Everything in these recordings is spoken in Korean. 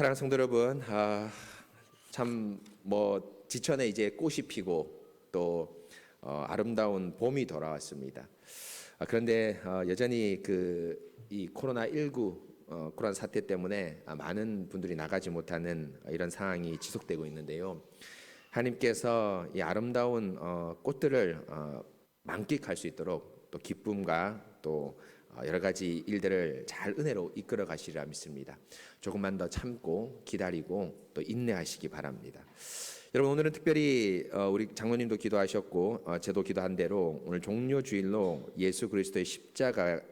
사랑하는 성도 여러분, 참 지천에 이제 꽃이 피고 또 아름다운 봄이 돌아왔습니다. 그런데 여전히 이 코로나19 코로나 사태 때문에 많은 분들이 나가지 못하는 이런 상황이 지속되고 있는데요. 하나님께서 이 아름다운 꽃들을 만끽할 수 있도록 또 기쁨과 또 여러 가지 일들을 잘 은혜로 이끌어 가시리라 믿습니다. 조금만 더 참고 기다리고 또 인내하시기 바랍니다. 여러분, 오늘은 특별히 우리 장로님도 기도하셨고 저도 기도한 대로 오늘 종료 주일로 예수 그리스도의 십자가를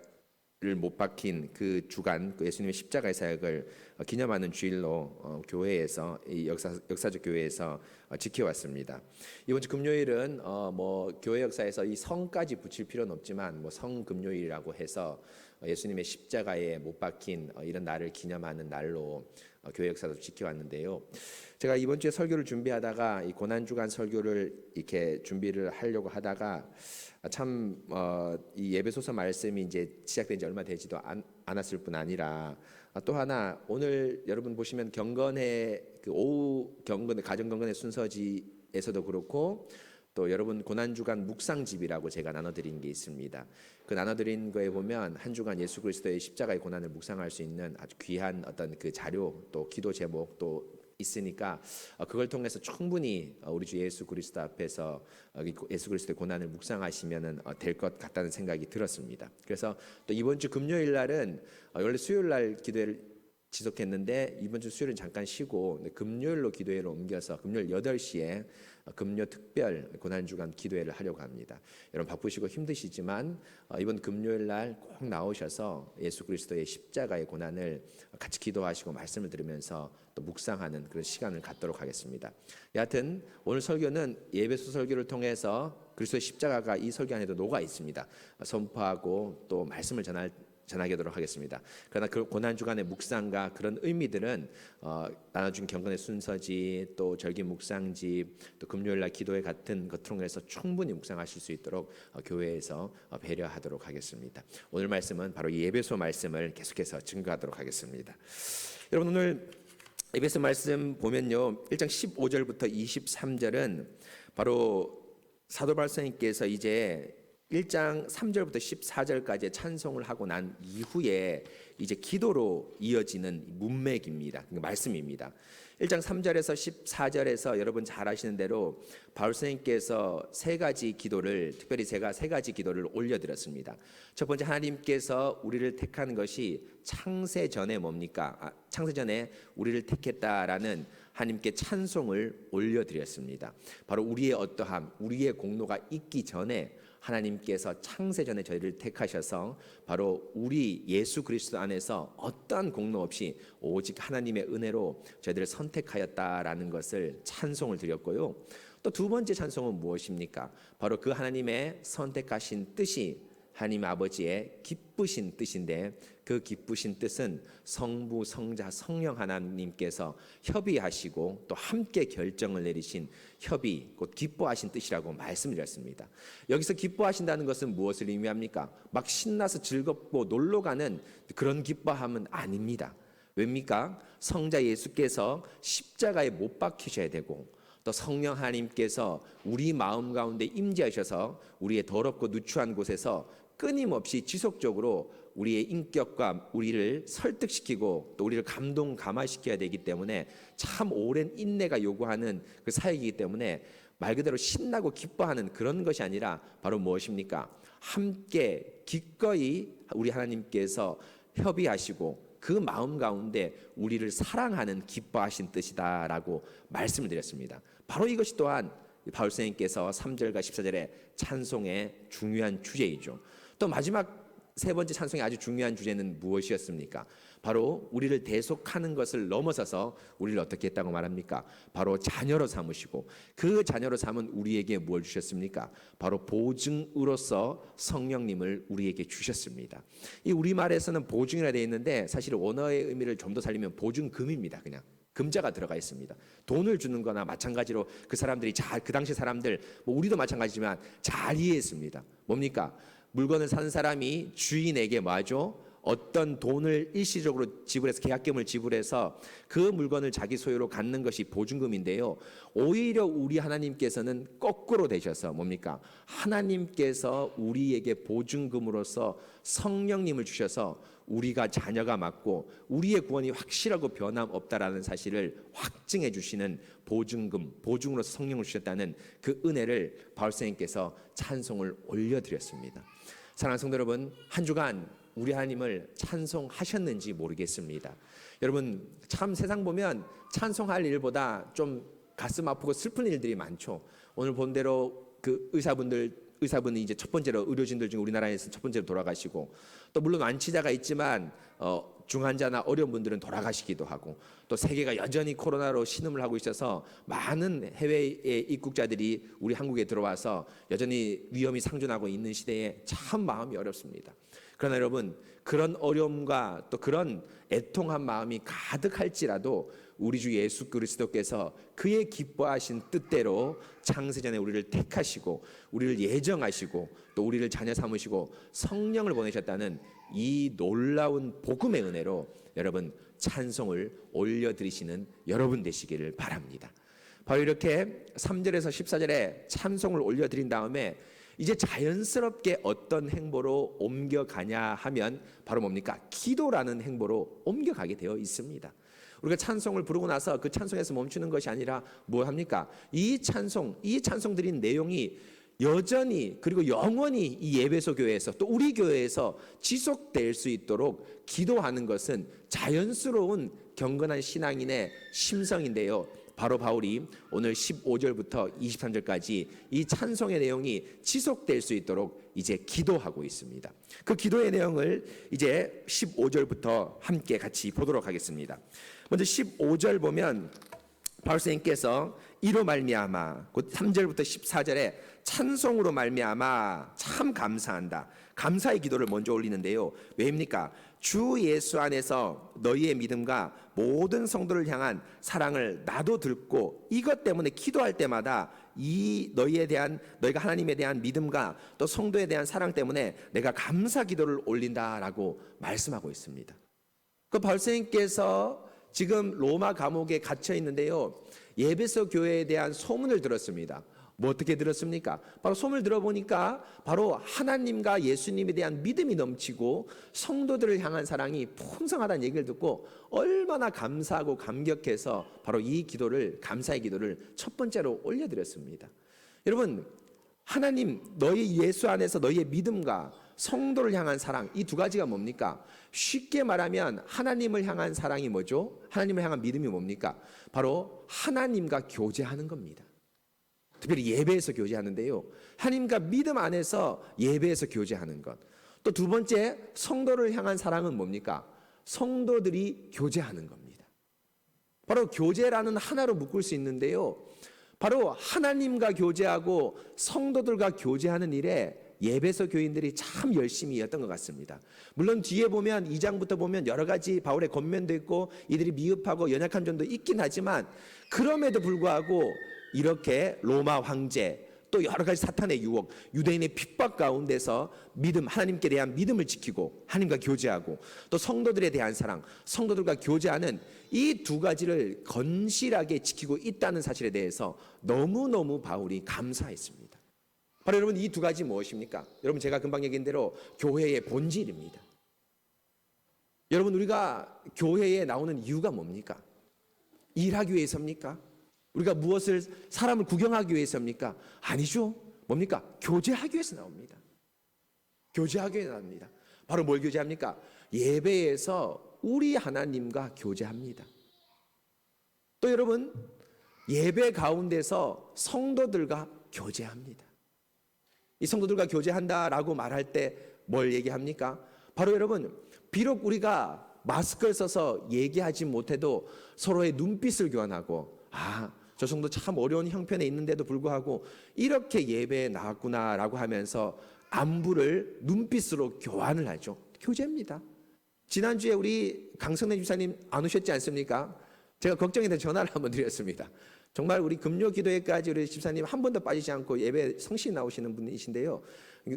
못 박힌 그 주간, 그 예수님의 십자가의 사역을 기념하는 주일로 교회에서, 이 역사적 교회에서 지켜왔습니다. 이번 주 금요일은 교회 역사에서 이 성까지 붙일 필요는 없지만 성금요일이라고 해서 예수님의 십자가에 못 박힌 이런 날을 기념하는 날로 교회 역사도 지켜왔는데요. 제가 이번 주에 설교를 준비하다가 이 고난주간 설교를 이렇게 준비를 하려고 하다가 참 이 예배소서 말씀이 이제 시작된 지 얼마 되지도 않았을 뿐 아니라 또 하나, 오늘 여러분 보시면 경건의 그 오후 경건의 가정 경건의 순서지에서도 그렇고 또 여러분 고난주간 묵상집이라고 제가 나눠드린 게 있습니다. 그 나눠드린 거에 보면 한 주간 예수 그리스도의 십자가의 고난을 묵상할 수 있는 아주 귀한 어떤 그 자료 또 기도 제목도 있으니까 그걸 통해서 충분히 우리 주 예수 그리스도 앞에서 예수 그리스도의 고난을 묵상하시면 될 것 같다는 생각이 들었습니다. 그래서 또 이번 주 금요일 날은 원래 수요일 날 기도회를 지속했는데 이번 주 수요일은 잠깐 쉬고 금요일로 기도회를 옮겨서 금요일 8시에 금요 특별 고난주간 기도회를 하려고 합니다. 여러분 바쁘시고 힘드시지만 이번 금요일 날 꼭 나오셔서 예수 그리스도의 십자가의 고난을 같이 기도하시고 말씀을 들으면서 또 묵상하는 그런 시간을 갖도록 하겠습니다. 여하튼 오늘 설교는 예배소 설교를 통해서 그리스도의 십자가가 이 설교 안에도 녹아 있습니다. 선포하고 또 말씀을 전하게 하도록 하겠습니다. 그러나 그 고난주간의 묵상과 그런 의미들은 나눠준 경건의 순서지 또 절기 묵상집 또 금요일날 기도회 같은 것 통해서 충분히 묵상하실 수 있도록 교회에서 배려하도록 하겠습니다. 오늘 말씀은 바로 예배소 말씀을 계속해서 증거하도록 하겠습니다. 여러분, 오늘 예배소 말씀 보면요, 1장 15절부터 23절은 바로 사도 바울님께서 이제 1장 3절부터 14절까지 찬송을 하고 난 이후에 이제 기도로 이어지는 문맥입니다. 말씀입니다. 1장 3절에서 14절에서 여러분 잘 아시는 대로 바울 선생님께서 세 가지 기도를, 특별히 제가 세 가지 기도를 올려드렸습니다. 첫 번째, 하나님께서 우리를 택한 것이 창세 전에 뭡니까? 창세 전에 우리를 택했다라는 하나님께 찬송을 올려드렸습니다. 바로 우리의 어떠함, 우리의 공로가 있기 전에 하나님께서 창세전에 저희를 택하셔서 바로 우리 예수 그리스도 안에서 어떠한 공로 없이 오직 하나님의 은혜로 저희들을 선택하였다라는 것을 찬송을 드렸고요. 또 두 번째 찬송은 무엇입니까? 바로 그 하나님의 선택하신 뜻이 하나님 아버지의 기쁘신 뜻인데 그 기쁘신 뜻은 성부, 성자, 성령 하나님께서 협의하시고 또 함께 결정을 내리신 협의, 곧 기뻐하신 뜻이라고 말씀드렸습니다. 여기서 기뻐하신다는 것은 무엇을 의미합니까? 막 신나서 즐겁고 놀러가는 그런 기뻐함은 아닙니다. 왜입니까? 성자 예수께서 십자가에 못 박히셔야 되고 또 성령 하나님께서 우리 마음 가운데 임재하셔서 우리의 더럽고 누추한 곳에서 끊임없이 지속적으로 우리의 인격과 우리를 설득시키고 또 우리를 감화시켜야 되기 때문에 참 오랜 인내가 요구하는 그 사역이기 때문에 말 그대로 신나고 기뻐하는 그런 것이 아니라 바로 무엇입니까? 함께 기꺼이 우리 하나님께서 협의하시고 그 마음 가운데 우리를 사랑하는 기뻐하신 뜻이다라고 말씀을 드렸습니다. 바로 이것이 또한 바울 선생님께서 3절과 14절의 찬송의 중요한 주제이죠. 또 마지막 세 번째 찬송의 아주 중요한 주제는 무엇이었습니까? 바로 우리를 대속하는 것을 넘어서서 우리를 어떻게 했다고 말합니까? 바로 자녀로 삼으시고 그 자녀로 삼은 우리에게 뭘 주셨습니까? 바로 보증으로서 성령님을 우리에게 주셨습니다. 이 우리말에서는 보증이라 되어 있는데 사실 원어의 의미를 좀 더 살리면 보증금입니다. 그냥 금자가 들어가 있습니다. 돈을 주는 거나 마찬가지로 그 사람들이 그 당시 사람들, 우리도 마찬가지지만 잘 이해했습니다. 뭡니까? 물건을 산 사람이 주인에게 뭐하죠? 어떤 돈을 일시적으로 지불해서 계약금을 지불해서 그 물건을 자기 소유로 갖는 것이 보증금인데요. 오히려 우리 하나님께서는 거꾸로 되셔서 뭡니까? 하나님께서 우리에게 보증금으로서 성령님을 주셔서 우리가 자녀가 맞고 우리의 구원이 확실하고 변함없다라는 사실을 확증해 주시는 보증금, 보증으로서 성령을 주셨다는 그 은혜를 바울 선생님께서 찬송을 올려드렸습니다. 사랑하는 성도 여러분, 한 주간 우리 하나님을 찬송하셨는지 모르겠습니다. 여러분, 참 세상 보면 찬송할 일보다 좀 가슴 아프고 슬픈 일들이 많죠. 오늘 본 대로 그 의사분이 이제 첫 번째로 의료진들 중 우리나라에서 첫 번째로 돌아가시고, 또 물론 완치자가 있지만 중환자나 어려운 분들은 돌아가시기도 하고, 또 세계가 여전히 코로나로 신음을 하고 있어서 많은 해외의 입국자들이 우리 한국에 들어와서 여전히 위험이 상존하고 있는 시대에 참 마음이 어렵습니다. 그러나 여러분, 그런 어려움과 또 그런 애통한 마음이 가득할지라도 우리 주 예수 그리스도께서 그의 기뻐하신 뜻대로 창세전에 우리를 택하시고 우리를 예정하시고 또 우리를 자녀 삼으시고 성령을 보내셨다는 이 놀라운 복음의 은혜로 여러분 찬송을 올려드리시는 여러분 되시기를 바랍니다. 바로 이렇게 3절에서 14절에 찬송을 올려드린 다음에 이제 자연스럽게 어떤 행보로 옮겨가냐 하면 바로 뭡니까? 기도라는 행보로 옮겨가게 되어 있습니다. 우리가 찬송을 부르고 나서 그 찬송에서 멈추는 것이 아니라 뭐 합니까? 이 찬송 드린 내용이 여전히 그리고 영원히 이 예배소 교회에서 또 우리 교회에서 지속될 수 있도록 기도하는 것은 자연스러운 경건한 신앙인의 심성인데요. 바로 바울이 오늘 15절부터 23절까지 이 찬송의 내용이 지속될 수 있도록 이제 기도하고 있습니다. 그 기도의 내용을 이제 15절부터 함께 같이 보도록 하겠습니다. 먼저 15절 보면 바울 선생님께서 이로 말미암아, 곧 3절부터 14절에 찬송으로 말미암아 참 감사한다, 감사의 기도를 먼저 올리는데요. 왜입니까? 주 예수 안에서 너희의 믿음과 모든 성도를 향한 사랑을 나도 듣고 이것 때문에 기도할 때마다 이 너희가 하나님에 대한 믿음과 또 성도에 대한 사랑 때문에 내가 감사 기도를 올린다라고 말씀하고 있습니다. 그 바울 선생님께서 지금 로마 감옥에 갇혀 있는데요. 예배소 교회에 대한 소문을 들었습니다. 뭐 어떻게 들었습니까? 바로 소문을 들어보니까 바로 하나님과 예수님에 대한 믿음이 넘치고 성도들을 향한 사랑이 풍성하다는 얘기를 듣고 얼마나 감사하고 감격해서 바로 이 기도를, 감사의 기도를 첫 번째로 올려드렸습니다. 여러분, 하나님, 너희 예수 안에서 너희의 믿음과 성도를 향한 사랑, 이 두 가지가 뭡니까? 쉽게 말하면 하나님을 향한 사랑이 뭐죠? 하나님을 향한 믿음이 뭡니까? 바로 하나님과 교제하는 겁니다. 특별히 예배에서 교제하는데요. 하나님과 믿음 안에서 예배에서 교제하는 것. 또 두 번째, 성도를 향한 사랑은 뭡니까? 성도들이 교제하는 겁니다. 바로 교제라는 하나로 묶을 수 있는데요. 바로 하나님과 교제하고 성도들과 교제하는 일에 예배소 교인들이 참 열심히 했던 것 같습니다. 물론 뒤에 보면 2장부터 보면 여러 가지 바울의 권면도 있고 이들이 미흡하고 연약한 점도 있긴 하지만 그럼에도 불구하고 이렇게 로마 황제 또 여러 가지 사탄의 유혹, 유대인의 핍박 가운데서 하나님께 대한 믿음을 지키고 하나님과 교제하고 또 성도들에 대한 사랑, 성도들과 교제하는 이 두 가지를 건실하게 지키고 있다는 사실에 대해서 너무너무 바울이 감사했습니다. 바로 여러분, 이 두 가지 무엇입니까? 여러분, 제가 금방 얘기한 대로 교회의 본질입니다. 여러분, 우리가 교회에 나오는 이유가 뭡니까? 일하기 위해서입니까? 우리가 무엇을 사람을 구경하기 위해서입니까? 아니죠. 뭡니까? 교제하기 위해서 나옵니다. 교제하기 위해서 나옵니다. 바로 뭘 교제합니까? 예배에서 우리 하나님과 교제합니다. 또 여러분, 예배 가운데서 성도들과 교제합니다. 이 성도들과 교제한다라고 말할 때 뭘 얘기합니까? 바로 여러분, 비록 우리가 마스크를 써서 얘기하지 못해도 서로의 눈빛을 교환하고, 저 성도 참 어려운 형편에 있는데도 불구하고 이렇게 예배에 나왔구나라고 하면서 안부를 눈빛으로 교환을 하죠. 교제입니다. 지난주에 우리 강성래 집사님 안 오셨지 않습니까? 제가 걱정이 돼서 전화를 한번 드렸습니다. 정말 우리 금요 기도회까지 우리 집사님 한 번도 빠지지 않고 예배 성실히 나오시는 분이신데요.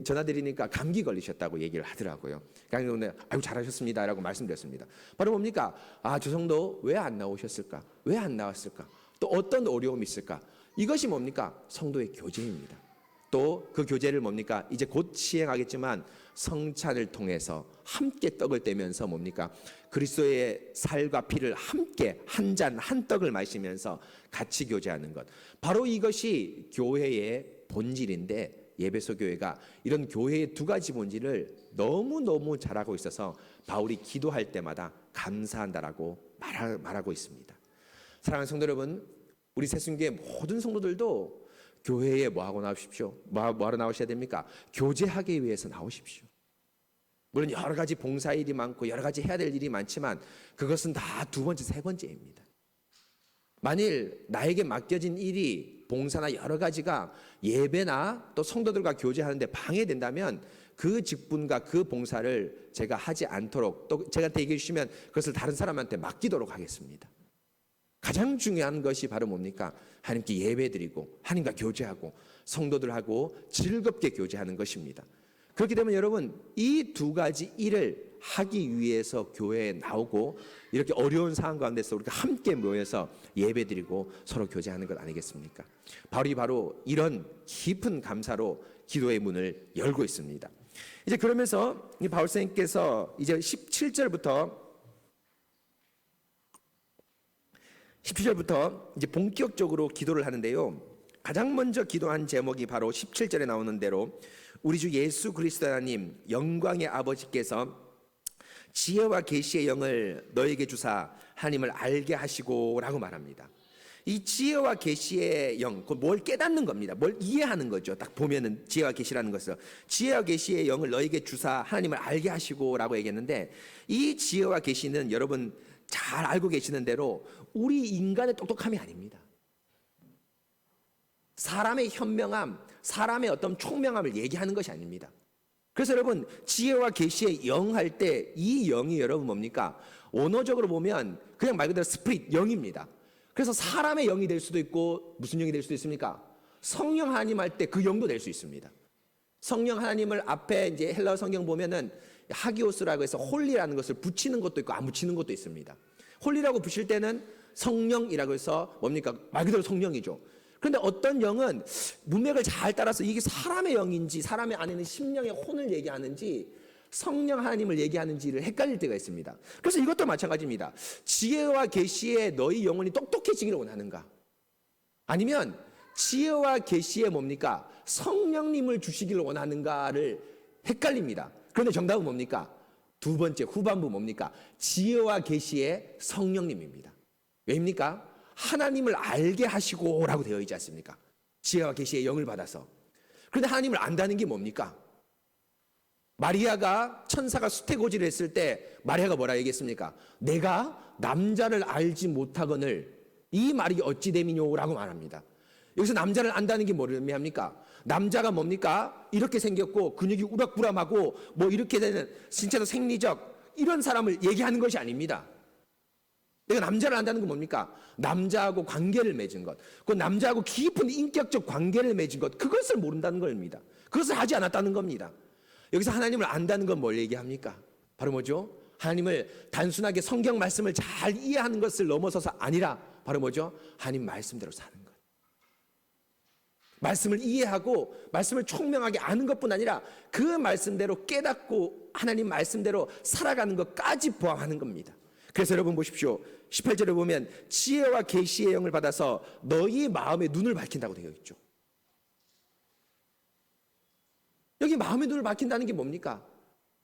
전화 드리니까 감기 걸리셨다고 얘기를 하더라고요. 그런데 아유 잘하셨습니다라고 말씀드렸습니다. 바로 뭡니까? 아, 저 성도 왜 안 나오셨을까? 왜 안 나왔을까? 또 어떤 어려움이 있을까? 이것이 뭡니까? 성도의 교제입니다. 또 그 교제를 뭡니까? 이제 곧 시행하겠지만 성찬을 통해서 함께 떡을 떼면서 뭡니까? 그리스도의 살과 피를 함께 한 잔 한 떡을 마시면서 같이 교제하는 것. 바로 이것이 교회의 본질인데, 예배소 교회가 이런 교회의 두 가지 본질을 너무너무 잘하고 있어서 바울이 기도할 때마다 감사한다라고 말하고 있습니다. 사랑하는 성도 여러분, 우리 새순교회 모든 성도들도 교회에 뭐하고 나오십시오? 뭐하러 나오셔야 됩니까? 교제하기 위해서 나오십시오. 물론 여러 가지 봉사일이 많고 여러 가지 해야 될 일이 많지만 그것은 다 두 번째, 세 번째입니다. 만일 나에게 맡겨진 일이 봉사나 여러 가지가 예배나 또 성도들과 교제하는데 방해된다면 그 직분과 그 봉사를 제가 하지 않도록, 또 제가 얘기해 주시면 그것을 다른 사람한테 맡기도록 하겠습니다. 가장 중요한 것이 바로 뭡니까? 하나님께 예배드리고 하나님과 교제하고 성도들하고 즐겁게 교제하는 것입니다. 그렇기 때문에 여러분, 이 두 가지 일을 하기 위해서 교회에 나오고 이렇게 어려운 상황 가운데서 우리가 함께 모여서 예배드리고 서로 교제하는 것 아니겠습니까? 바울이 바로 이런 깊은 감사로 기도의 문을 열고 있습니다. 이제 그러면서 이 바울 선생님께서 이제 17절부터 이제 본격적으로 기도를 하는데요. 가장 먼저 기도한 제목이 바로 17절에 나오는 대로 우리 주 예수 그리스도 하나님 영광의 아버지께서 지혜와 계시의 영을 너에게 주사 하나님을 알게 하시고라고 말합니다. 이 지혜와 계시의 영, 뭘 깨닫는 겁니다. 뭘 이해하는 거죠. 딱 보면은 지혜와 계시라는 것을, 지혜와 계시의 영을 너에게 주사 하나님을 알게 하시고라고 얘기했는데, 이 지혜와 계시는 여러분 잘 알고 계시는 대로 우리 인간의 똑똑함이 아닙니다. 사람의 현명함, 사람의 어떤 총명함을 얘기하는 것이 아닙니다. 그래서 여러분, 지혜와 계시의 영 할 때 이 영이 여러분 뭡니까? 언어적으로 보면 그냥 말 그대로 스피릿, 영입니다. 그래서 사람의 영이 될 수도 있고, 무슨 영이 될 수도 있습니까? 성령 하나님 할 때 그 영도 될 수 있습니다. 성령 하나님을 앞에 이제 헬라어 성경 보면은 하기오스라고 해서 홀리라는 것을 붙이는 것도 있고 안 붙이는 것도 있습니다. 홀리라고 붙일 때는 성령이라고 해서 뭡니까? 말 그대로 성령이죠. 그런데 어떤 영은 문맥을 잘 따라서 이게 사람의 영인지 사람의 안에는 심령의 혼을 얘기하는지 성령 하나님을 얘기하는지를 헷갈릴 때가 있습니다. 그래서 이것도 마찬가지입니다. 지혜와 계시에 너희 영혼이 똑똑해지기를 원하는가? 아니면 지혜와 계시에 뭡니까? 성령님을 주시기를 원하는가를 헷갈립니다. 그런데 정답은 뭡니까? 두 번째 후반부 뭡니까? 지혜와 계시의 성령님입니다. 왜입니까? 하나님을 알게 하시고라고 되어 있지 않습니까? 지혜와 계시의 영을 받아서. 그런데 하나님을 안다는 게 뭡니까? 마리아가 천사가 수태고지를 했을 때 마리아가 뭐라 얘기했습니까? 내가 남자를 알지 못하거늘 이 말이 어찌 됨이뇨라고 말합니다. 여기서 남자를 안다는 게 뭐를 의미합니까? 남자가 뭡니까? 이렇게 생겼고 근육이 우락부람하고 뭐 이렇게 되는 신체도 생리적 이런 사람을 얘기하는 것이 아닙니다. 내가 남자를 안다는 건 뭡니까? 남자하고 관계를 맺은 것, 그 남자하고 깊은 인격적 관계를 맺은 것, 그것을 모른다는 겁니다. 그것을 하지 않았다는 겁니다. 여기서 하나님을 안다는 건 뭘 얘기합니까? 바로 뭐죠? 하나님을 단순하게 성경 말씀을 잘 이해하는 것을 넘어서서 아니라 바로 뭐죠? 하나님 말씀대로 사는 것. 말씀을 이해하고 말씀을 총명하게 아는 것뿐 아니라 그 말씀대로 깨닫고 하나님 말씀대로 살아가는 것까지 포함하는 겁니다. 그래서 여러분 보십시오. 18절에 보면 지혜와 계시의 영을 받아서 너희 마음의 눈을 밝힌다고 되어 있죠. 여기 마음의 눈을 밝힌다는 게 뭡니까?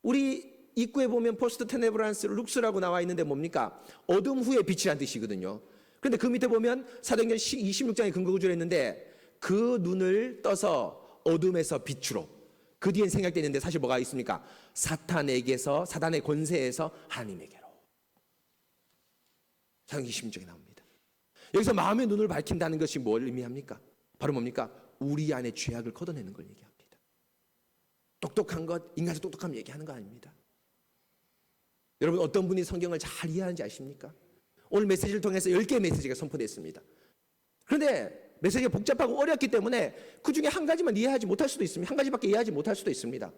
우리 입구에 보면 포스트 테네브란스 룩스라고 나와 있는데 뭡니까? 어둠 후의 빛이라는 뜻이거든요. 그런데 그 밑에 보면 사도행전 26장에 근거구절에 있는데 그 눈을 떠서 어둠에서 빛으로, 그 뒤엔 생략되는데 사실 뭐가 있습니까? 사탄에게서, 사단의 권세에서 하나님에게로. 사도행전 26장에 나옵니다. 여기서 마음의 눈을 밝힌다는 것이 뭘 의미합니까? 바로 뭡니까? 우리 안에 죄악을 걷어내는 걸 얘기합니다. 똑똑한 것, 인간의 똑똑함 얘기하는 거 아닙니다. 여러분 어떤 분이 성경을 잘 이해하는지 아십니까? 오늘 메시지를 통해서 10개의 메시지가 선포됐습니다. 그런데 메시지가 복잡하고 어렵기 때문에 그 중에 한 가지만 이해하지 못할 수도 있습니다. 한 가지밖에 이해하지 못할 수도 있습니다.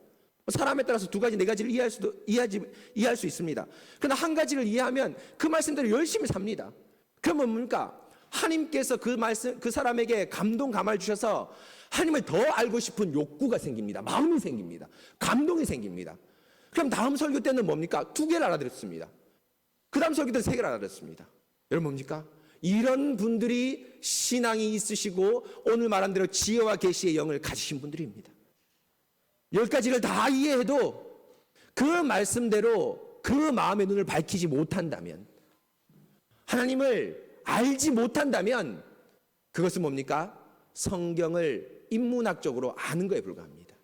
사람에 따라서 두 가지, 네 가지를 이해할 수 있습니다. 그러나 한 가지를 이해하면 그 말씀대로 열심히 삽니다. 그러면 뭡니까? 하나님께서 그 말씀, 그 사람에게 감동, 감화를 주셔서 하나님을 더 알고 싶은 욕구가 생깁니다. 마음이 생깁니다. 감동이 생깁니다. 그럼 다음 설교 때는 뭡니까? 2개를 알아들었습니다. 그 다음 설교 때는 3개를 알아들었습니다. 여러분 뭡니까? 이런 분들이 신앙이 있으시고 오늘 말한 대로 지혜와 계시의 영을 가지신 분들입니다. 10가지를 다 이해해도 그 말씀대로 그 마음의 눈을 밝히지 못한다면, 하나님을 알지 못한다면 그것은 뭡니까? 성경을 인문학적으로 아는 거에 불과합니다.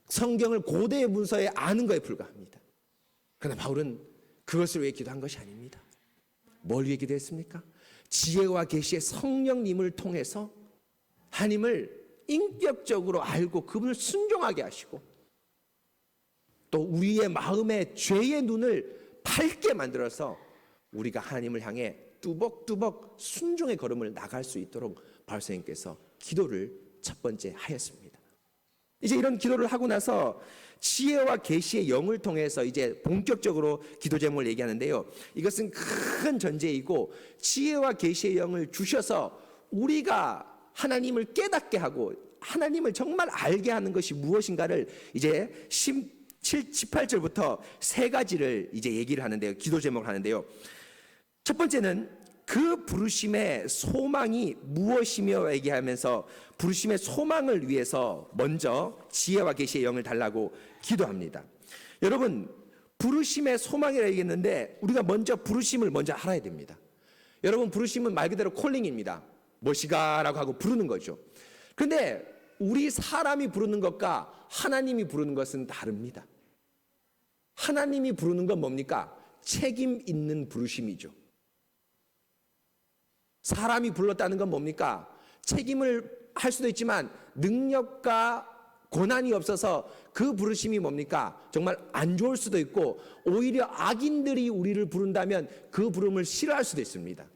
성경을 고대의 문서에 아는 거에 불과합니다. 그러나 바울은 그것을 위해 기도한 것이 아닙니다. 뭘 위해 기도했습니까? 지혜와 계시의 성령님을 통해서 하나님을 인격적으로 알고 그분을 순종하게 하시고, 또 우리의 마음의 죄의 눈을 밝게 만들어서 우리가 하나님을 향해 뚜벅뚜벅 순종의 걸음을 나갈 수 있도록 바울 선생님께서 기도를 첫 번째 하였습니다. 이제 이런 기도를 하고 나서 지혜와 계시의 영을 통해서 이제 본격적으로 기도 제목을 얘기하는데요. 이것은 큰 전제이고, 지혜와 계시의 영을 주셔서 우리가 하나님을 깨닫게 하고 하나님을 정말 알게 하는 것이 무엇인가를 이제 18절부터 3가지를 이제 얘기를 하는데요. 기도 제목을 하는데요. 첫 번째는 그 부르심의 소망이 무엇이며 얘기하면서 부르심의 소망을 위해서 먼저 지혜와 계시의 영을 달라고 기도합니다. 여러분, 부르심의 소망이라 얘기했는데 우리가 먼저 부르심을 먼저 알아야 됩니다. 여러분, 부르심은 말 그대로 콜링입니다. 무엇이가라고 하고 부르는 거죠. 그런데 우리 사람이 부르는 것과 하나님이 부르는 것은 다릅니다. 하나님이 부르는 건 뭡니까? 책임 있는 부르심이죠. 사람이 불렀다는 건 뭡니까? 책임을 할 수도 있지만 능력과 권한이 없어서 그 부르심이 뭡니까? 정말 안 좋을 수도 있고, 오히려 악인들이 우리를 부른다면 그 부름을 싫어할 수도 있습니다.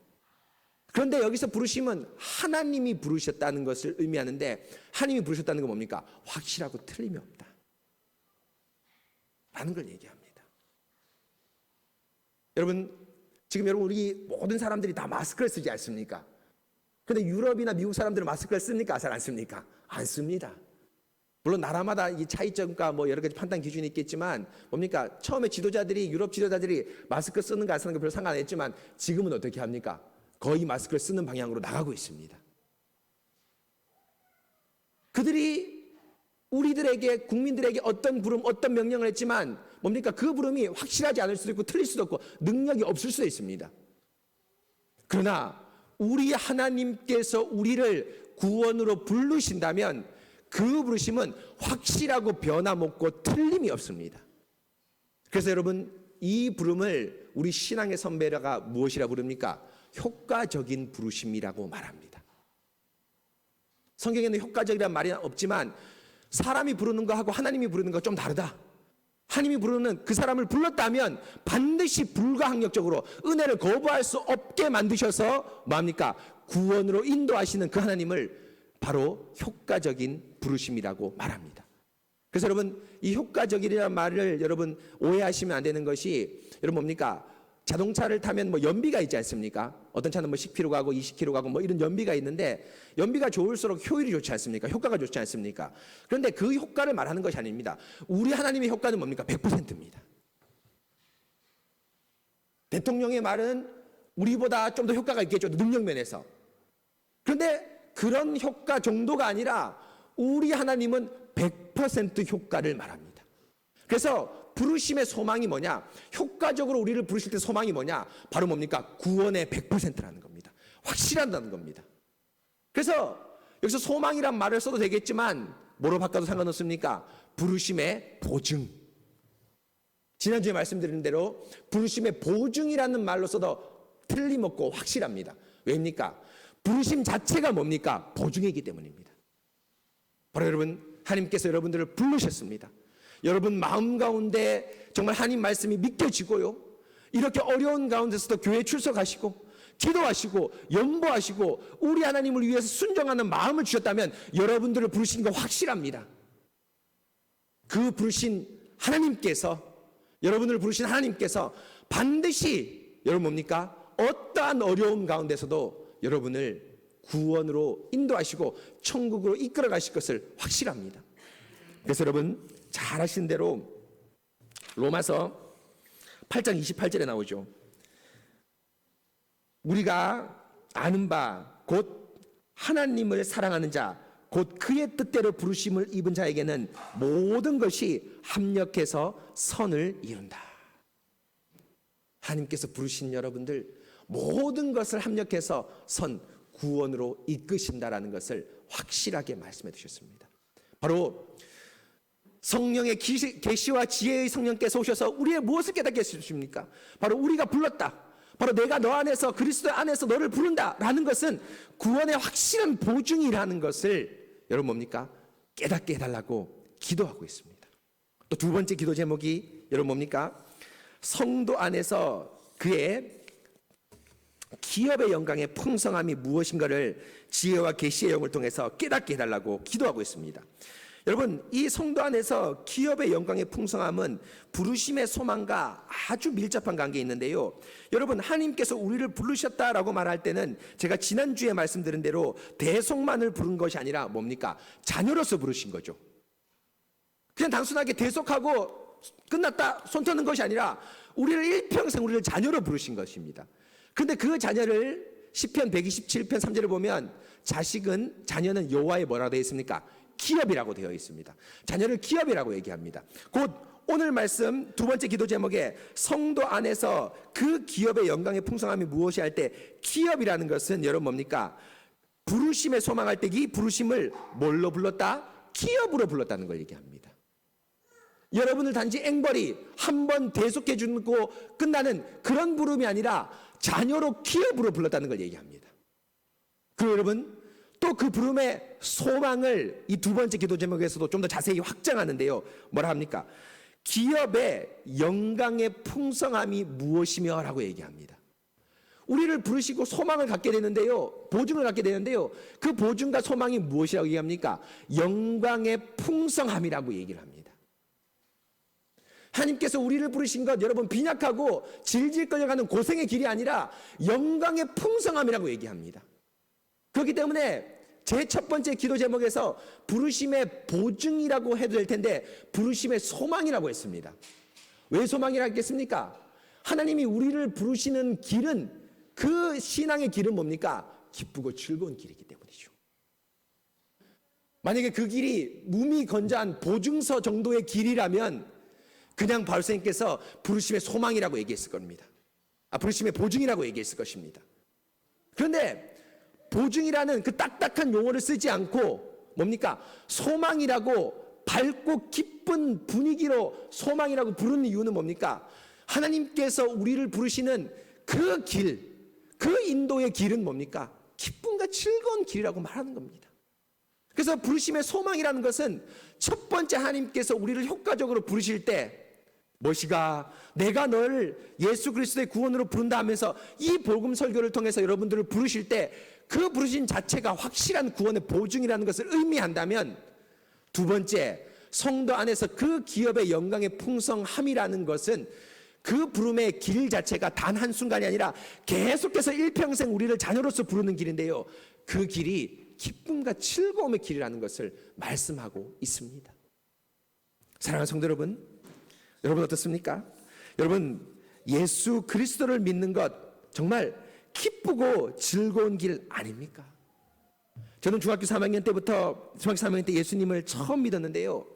그런데 여기서 부르심은 하나님이 부르셨다는 것을 의미하는데, 하나님이 부르셨다는 건 뭡니까? 확실하고 틀림이 없다 라는 걸 얘기합니다. 여러분, 지금 여러분 우리 모든 사람들이 다 마스크를 쓰지 않습니까? 그런데 유럽이나 미국 사람들은 마스크를 씁니까? 잘 안 씁니까? 안 씁니다. 물론 나라마다 이 차이점과 뭐 여러 가지 판단 기준이 있겠지만, 뭡니까? 처음에 지도자들이, 유럽 지도자들이 마스크 쓰는가 안 쓰는가 별로 상관 안 했지만 지금은 어떻게 합니까? 거의 마스크를 쓰는 방향으로 나가고 있습니다. 그들이 우리들에게, 국민들에게 어떤 부름, 어떤 명령을 했지만 뭡니까? 그 부름이 확실하지 않을 수도 있고 틀릴 수도 없고 능력이 없을 수도 있습니다. 그러나 우리 하나님께서 우리를 구원으로 부르신다면 그 부르심은 확실하고 변함없고 틀림이 없습니다. 그래서 여러분, 이 부름을 우리 신앙의 선배가 무엇이라 부릅니까? 효과적인 부르심이라고 말합니다. 성경에는 효과적이라는 말이 없지만 사람이 부르는 거하고 하나님이 부르는 거 좀 다르다. 하나님이 부르는 그 사람을 불렀다면 반드시 불가항력적으로 은혜를 거부할 수 없게 만드셔서 뭐합니까? 구원으로 인도하시는 그 하나님을 바로 효과적인 부르심이라고 말합니다. 그래서 여러분, 이 효과적이라는 말을 여러분 오해하시면 안 되는 것이, 여러분 뭡니까? 자동차를 타면 뭐 연비가 있지 않습니까? 어떤 차는 뭐 10km 가고 20km 가고 뭐 이런 연비가 있는데, 연비가 좋을수록 효율이 좋지 않습니까? 효과가 좋지 않습니까? 그런데 그 효과를 말하는 것이 아닙니다. 우리 하나님의 효과는 뭡니까? 100%입니다. 대통령의 말은 우리보다 좀 더 효과가 있겠죠, 능력 면에서. 그런데 그런 효과 정도가 아니라 우리 하나님은 100% 효과를 말합니다. 그래서 부르심의 소망이 뭐냐? 효과적으로 우리를 부르실 때 소망이 뭐냐? 바로 뭡니까? 구원의 100%라는 겁니다. 확실하다는 겁니다. 그래서 여기서 소망이란 말을 써도 되겠지만 뭐로 바꿔도 상관없습니까? 부르심의 보증. 지난주에 말씀드린 대로 부르심의 보증이라는 말로 써도 틀림없고 확실합니다. 왜입니까? 부르심 자체가 뭡니까? 보증이기 때문입니다. 바로 여러분, 하나님께서 여러분들을 부르셨습니다. 여러분 마음 가운데 정말 하나님 말씀이 믿겨지고요, 이렇게 어려운 가운데서도 교회에 출석하시고 기도하시고 연보하시고 우리 하나님을 위해서 순종하는 마음을 주셨다면 여러분들을 부르신 거 확실합니다. 그 부르신 하나님께서, 여러분을 부르신 하나님께서 반드시 여러분 뭡니까? 어떠한 어려움 가운데서도 여러분을 구원으로 인도하시고 천국으로 이끌어 가실 것을 확실합니다. 그래서 여러분 잘 아시는 대로 로마서 8장 28절에 나오죠. 우리가 아는 바 곧 하나님을 사랑하는 자 곧 그의 뜻대로 부르심을 입은 자에게는 모든 것이 합력해서 선을 이룬다. 하나님께서 부르신 여러분들 모든 것을 합력해서 구원으로 이끄신다라는 것을 확실하게 말씀해 주셨습니다. 바로 성령의 계시와 지혜의 성령께서 오셔서 우리의 무엇을 깨닫게 해주십니까? 바로 우리가 불렀다. 바로 내가 너 안에서, 그리스도 안에서 너를 부른다라는 것은 구원의 확실한 보증이라는 것을 여러분 뭡니까? 깨닫게 해달라고 기도하고 있습니다. 또 두 번째 기도 제목이 여러분 뭡니까? 성도 안에서 그의 기업의 영광의 풍성함이 무엇인가를 지혜와 계시의 영을 통해서 깨닫게 해달라고 기도하고 있습니다. 여러분, 이 성도 안에서 기업의 영광의 풍성함은 부르심의 소망과 아주 밀접한 관계에 있는데요. 여러분, 하나님께서 우리를 부르셨다라고 말할 때는 제가 지난주에 말씀드린 대로 대속만을 부른 것이 아니라 뭡니까? 자녀로서 부르신 거죠. 그냥 단순하게 대속하고 끝났다 손 터는 것이 아니라 우리를 일평생 우리를 자녀로 부르신 것입니다. 그런데 그 자녀를 시편 127편 3절을 보면 자녀는 여호와의 뭐라고 되어 있습니까? 기업이라고 되어 있습니다. 자녀를 기업이라고 얘기합니다. 곧 오늘 말씀 두 번째 기도 제목에 성도 안에서 그 기업의 영광의 풍성함이 무엇이 할 때 기업이라는 것은 여러분 뭡니까? 부르심에 소망할 때 이 부르심을 뭘로 불렀다? 기업으로 불렀다는 걸 얘기합니다. 여러분을 단지 앵벌이 한 번 대속해 주고 끝나는 그런 부름이 아니라 자녀로 기업으로 불렀다는 걸 얘기합니다. 그리고 여러분 또 그 부름의 소망을 이 두 번째 기도 제목에서도 좀 더 자세히 확장하는데요. 뭐라 합니까? 기업의 영광의 풍성함이 무엇이며 라고 얘기합니다. 우리를 부르시고 소망을 갖게 되는데요. 보증을 갖게 되는데요. 그 보증과 소망이 무엇이라고 얘기합니까? 영광의 풍성함이라고 얘기를 합니다. 하나님께서 우리를 부르신 것 여러분 빈약하고 질질 끌려가는 고생의 길이 아니라 영광의 풍성함이라고 얘기합니다. 그렇기 때문에 제 첫 번째 기도 제목에서 부르심의 보증이라고 해도 될 텐데 부르심의 소망이라고 했습니다. 왜 소망이라고 했겠습니까? 하나님이 우리를 부르시는 길은 그 신앙의 길은 뭡니까? 기쁘고 즐거운 길이기 때문이죠. 만약에 그 길이 무미건조한 보증서 정도의 길이라면 그냥 바울 선생님께서 부르심의 소망이라고 얘기했을 겁니다. 부르심의 보증이라고 얘기했을 것입니다. 그런데 보증이라는 그 딱딱한 용어를 쓰지 않고 뭡니까? 소망이라고 밝고 기쁜 분위기로 소망이라고 부르는 이유는 뭡니까? 하나님께서 우리를 부르시는 그 길, 그 인도의 길은 뭡니까? 기쁨과 즐거운 길이라고 말하는 겁니다. 그래서 부르심의 소망이라는 것은 첫 번째 하나님께서 우리를 효과적으로 부르실 때 무엇이가 내가 널 예수 그리스도의 구원으로 부른다 하면서 이 복음 설교를 통해서 여러분들을 부르실 때 그 부르신 자체가 확실한 구원의 보증이라는 것을 의미한다면 두 번째 성도 안에서 그 기업의 영광의 풍성함이라는 것은 그 부름의 길 자체가 단 한순간이 아니라 계속해서 일평생 우리를 자녀로서 부르는 길인데요. 그 길이 기쁨과 즐거움의 길이라는 것을 말씀하고 있습니다. 사랑하는 성도 여러분, 여러분 어떻습니까? 여러분 예수 그리스도를 믿는 것 정말 기쁘고 즐거운 길 아닙니까? 저는 중학교 3학년 때 예수님을 처음 믿었는데요.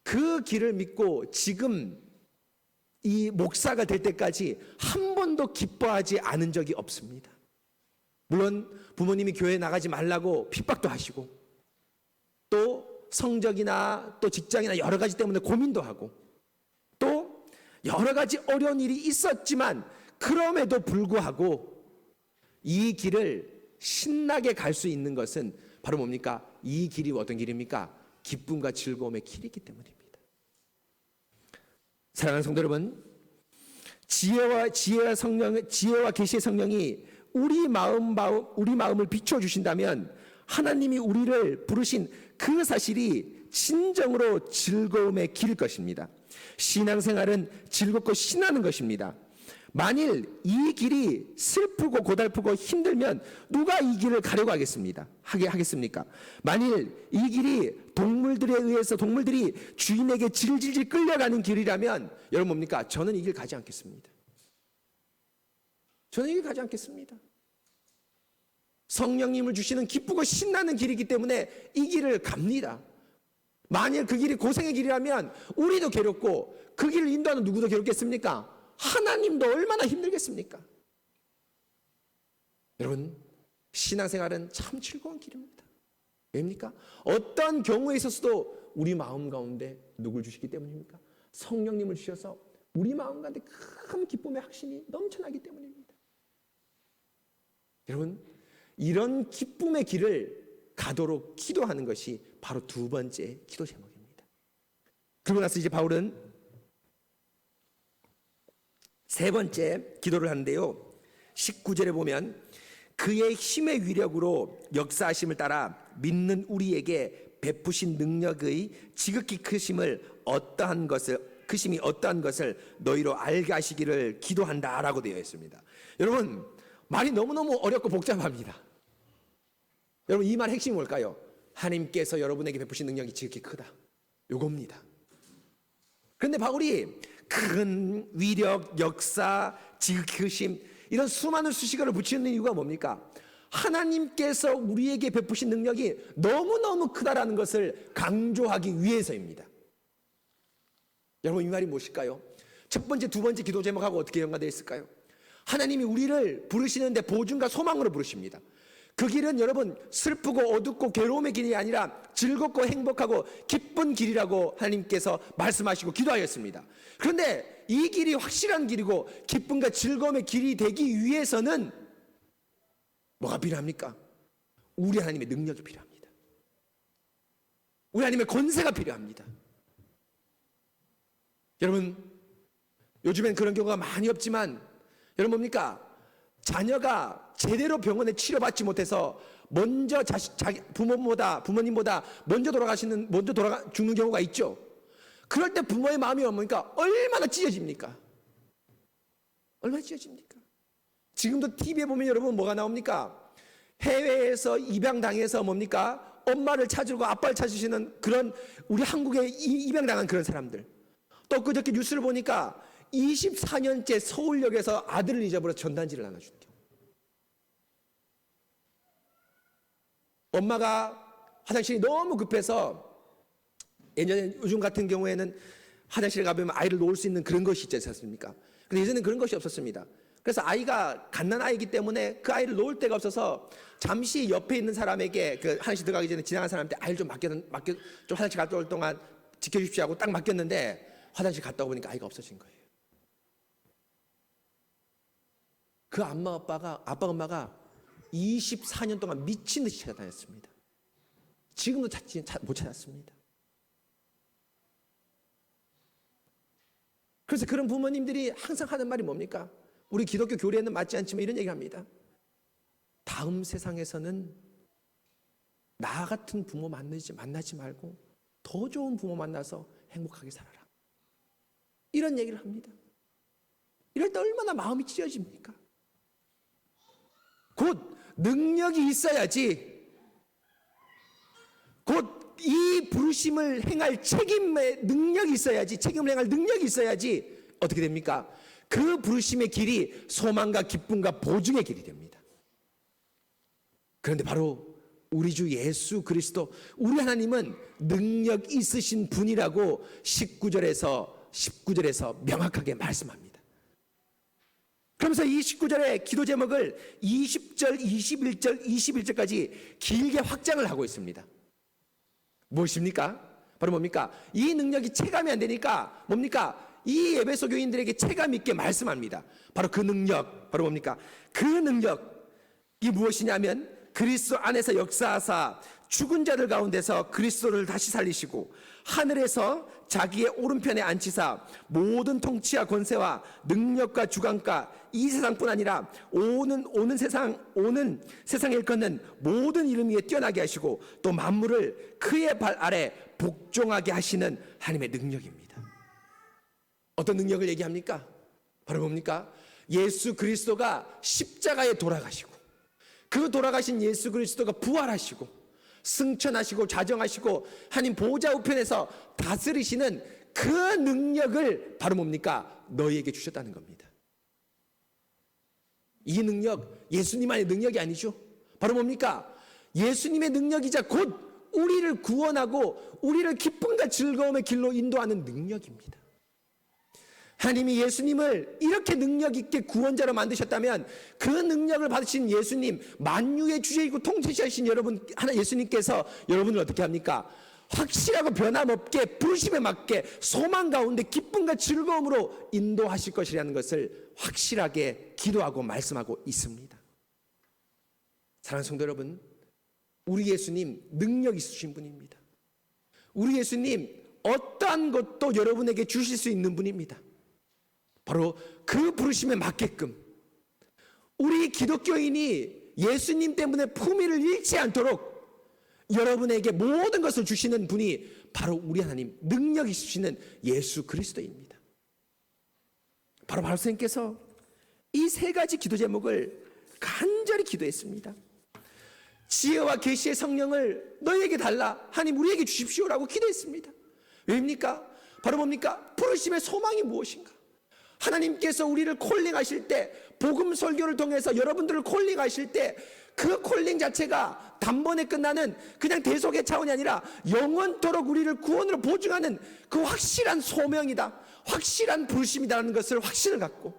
그 길을 믿고 지금 이 목사가 될 때까지 한 번도 기뻐하지 않은 적이 없습니다. 물론 부모님이 교회 나가지 말라고 핍박도 하시고 또 성적이나 또 직장이나 여러 가지 때문에 고민도 하고 또 여러 가지 어려운 일이 있었지만 그럼에도 불구하고 이 길을 신나게 갈 수 있는 것은 바로 뭡니까? 이 길이 어떤 길입니까? 기쁨과 즐거움의 길이기 때문입니다. 사랑하는 성도 여러분, 지혜와 계시의 성령이 우리 마음을 비추어 주신다면 하나님이 우리를 부르신 그 사실이 진정으로 즐거움의 길일 것입니다. 신앙생활은 즐겁고 신나는 것입니다. 만일 이 길이 슬프고 고달프고 힘들면 누가 이 길을 가려고 하겠습니까? 만일 이 길이 동물들이 주인에게 질질질 끌려가는 길이라면 여러분 뭡니까? 저는 이 길 가지 않겠습니다. 저는 이 길 가지 않겠습니다. 성령님을 주시는 기쁘고 신나는 길이기 때문에 이 길을 갑니다. 만일 그 길이 고생의 길이라면 우리도 괴롭고 그 길을 인도하는 누구도 괴롭겠습니까? 하나님도 얼마나 힘들겠습니까? 여러분, 신앙생활은 참 즐거운 길입니다. 왜입니까? 어떤 경우에 있어서도 우리 마음 가운데 누굴 주시기 때문입니까? 성령님을 주셔서 우리 마음 가운데 큰 기쁨의 확신이 넘쳐나기 때문입니다. 여러분, 이런 기쁨의 길을 가도록 기도하는 것이 바로 두 번째 기도 제목입니다. 그러고 나서 이제 바울은 세 번째 기도를 하는데요. 19절에 보면 그의 힘의 위력으로 역사하심을 따라 믿는 우리에게 베푸신 능력의 지극히 크심이 어떠한 것을 너희로 알게 하시기를 기도한다라고 되어 있습니다. 여러분, 말이 너무너무 어렵고 복잡합니다. 여러분, 이 말 핵심이 뭘까요? 하나님께서 여러분에게 베푸신 능력이 지극히 크다. 요겁니다. 그런데 바울이 큰 위력, 역사, 지극히 크심 이런 수많은 수식어를 붙이는 이유가 뭡니까? 하나님께서 우리에게 베푸신 능력이 너무너무 크다라는 것을 강조하기 위해서입니다. 여러분, 이 말이 무엇일까요? 첫 번째, 두 번째 기도 제목하고 어떻게 연관되어 있을까요? 하나님이 우리를 부르시는데 보증과 소망으로 부르십니다. 그 길은 여러분 슬프고 어둡고 괴로움의 길이 아니라 즐겁고 행복하고 기쁜 길이라고 하나님께서 말씀하시고 기도하였습니다. 그런데 이 길이 확실한 길이고 기쁨과 즐거움의 길이 되기 위해서는 뭐가 필요합니까? 우리 하나님의 능력이 필요합니다. 우리 하나님의 권세가 필요합니다. 여러분, 요즘엔 그런 경우가 많이 없지만 여러분 뭡니까? 자녀가 제대로 병원에 치료받지 못해서 먼저 부모님보다 먼저 죽는 경우가 있죠. 그럴 때 부모의 마음이 뭡니까? 얼마나 찢어집니까? 얼마나 찢어집니까? 지금도 TV에 보면 여러분 뭐가 나옵니까? 해외에서 입양당해서 뭡니까? 엄마를 찾으고 아빠를 찾으시는 그런 우리 한국에 입양당한 그런 사람들. 또 그저께 뉴스를 보니까 24년째 서울역에서 아들을 잊어버려서 전단지를 나눠주는 경우. 엄마가 화장실이 너무 급해서 요즘 같은 경우에는 화장실에 가보면 아이를 놓을 수 있는 그런 것이 있지 않습니까? 근데 예전에는 그런 것이 없었습니다. 그래서 아이가 갓난아이기 때문에 그 아이를 놓을 데가 없어서 잠시 옆에 있는 사람에게 그 화장실 들어가기 전에 지나간 사람한테 아이를 좀 좀 화장실 갔다 올 동안 지켜주십시오 하고 딱 맡겼는데 화장실 갔다 오니까 아이가 없어진 거예요. 그 아빠 엄마가 24년 동안 미친 듯이 찾아다녔습니다. 지금도 못 찾았습니다. 그래서 그런 부모님들이 항상 하는 말이 뭡니까? 우리 기독교 교리에는 맞지 않지만 이런 얘기합니다. 다음 세상에서는 나 같은 부모 만나지 말고 더 좋은 부모 만나서 행복하게 살아라. 이런 얘기를 합니다. 이럴 때 얼마나 마음이 찢어집니까? 곧 능력이 있어야지, 곧 이 부르심을 행할 책임의 능력이 있어야지, 책임을 행할 능력이 있어야지 어떻게 됩니까? 그 부르심의 길이 소망과 기쁨과 보증의 길이 됩니다. 그런데 바로 우리 주 예수 그리스도, 우리 하나님은 능력 있으신 분이라고 19절에서 명확하게 말씀합니다. 그러면서 이 19절의 기도 제목을 20절, 21절까지 길게 확장을 하고 있습니다. 무엇입니까? 바로 뭡니까? 이 능력이 체감이 안 되니까 뭡니까? 이 에베소 교인들에게 체감 있게 말씀합니다. 바로 그 능력, 바로 뭡니까? 그 능력이 무엇이냐면 그리스도 안에서 역사하사 죽은 자들 가운데서 그리스도를 다시 살리시고 하늘에서 자기의 오른편에 앉히사 모든 통치와 권세와 능력과 주관과 이 세상뿐 아니라 오는 세상에 일컫는 모든 이름 위에 뛰어나게 하시고 또 만물을 그의 발 아래 복종하게 하시는 하나님의 능력입니다. 어떤 능력을 얘기합니까? 바로 뭡니까? 예수 그리스도가 십자가에 돌아가시고 그 돌아가신 예수 그리스도가 부활하시고 승천하시고 좌정하시고 하나님 보좌 우편에서 다스리시는 그 능력을 바로 뭡니까? 너희에게 주셨다는 겁니다. 이 능력 예수님만의 능력이 아니죠. 바로 뭡니까? 예수님의 능력이자 곧 우리를 구원하고 우리를 기쁨과 즐거움의 길로 인도하는 능력입니다. 하나님이 예수님을 이렇게 능력 있게 구원자로 만드셨다면 그 능력을 받으신 예수님, 만유의 주제이고 통치자이신 여러분, 예수님께서 여러분을 어떻게 합니까? 확실하고 변함없게 부르심에 맞게 소망 가운데 기쁨과 즐거움으로 인도하실 것이라는 것을 확실하게 기도하고 말씀하고 있습니다. 사랑하는 성도 여러분, 우리 예수님 능력 있으신 분입니다. 우리 예수님 어떠한 것도 여러분에게 주실 수 있는 분입니다. 바로 그 부르심에 맞게끔 우리 기독교인이 예수님 때문에 품위를 잃지 않도록 여러분에게 모든 것을 주시는 분이 바로 우리 하나님 능력 있으시는 예수 그리스도입니다. 바로 선생님께서 이 세 가지 기도 제목을 간절히 기도했습니다. 지혜와 계시의 성령을 너희에게 달라 하나님 우리에게 주십시오라고 기도했습니다. 왜입니까? 바로 뭡니까? 부르심의 소망이 무엇인가? 하나님께서 우리를 콜링하실 때 복음 설교를 통해서 여러분들을 콜링하실 때 그 콜링 자체가 단번에 끝나는 그냥 대속의 차원이 아니라 영원토록 우리를 구원으로 보증하는 그 확실한 소명이다, 확실한 부르심이라는 것을 확신을 갖고,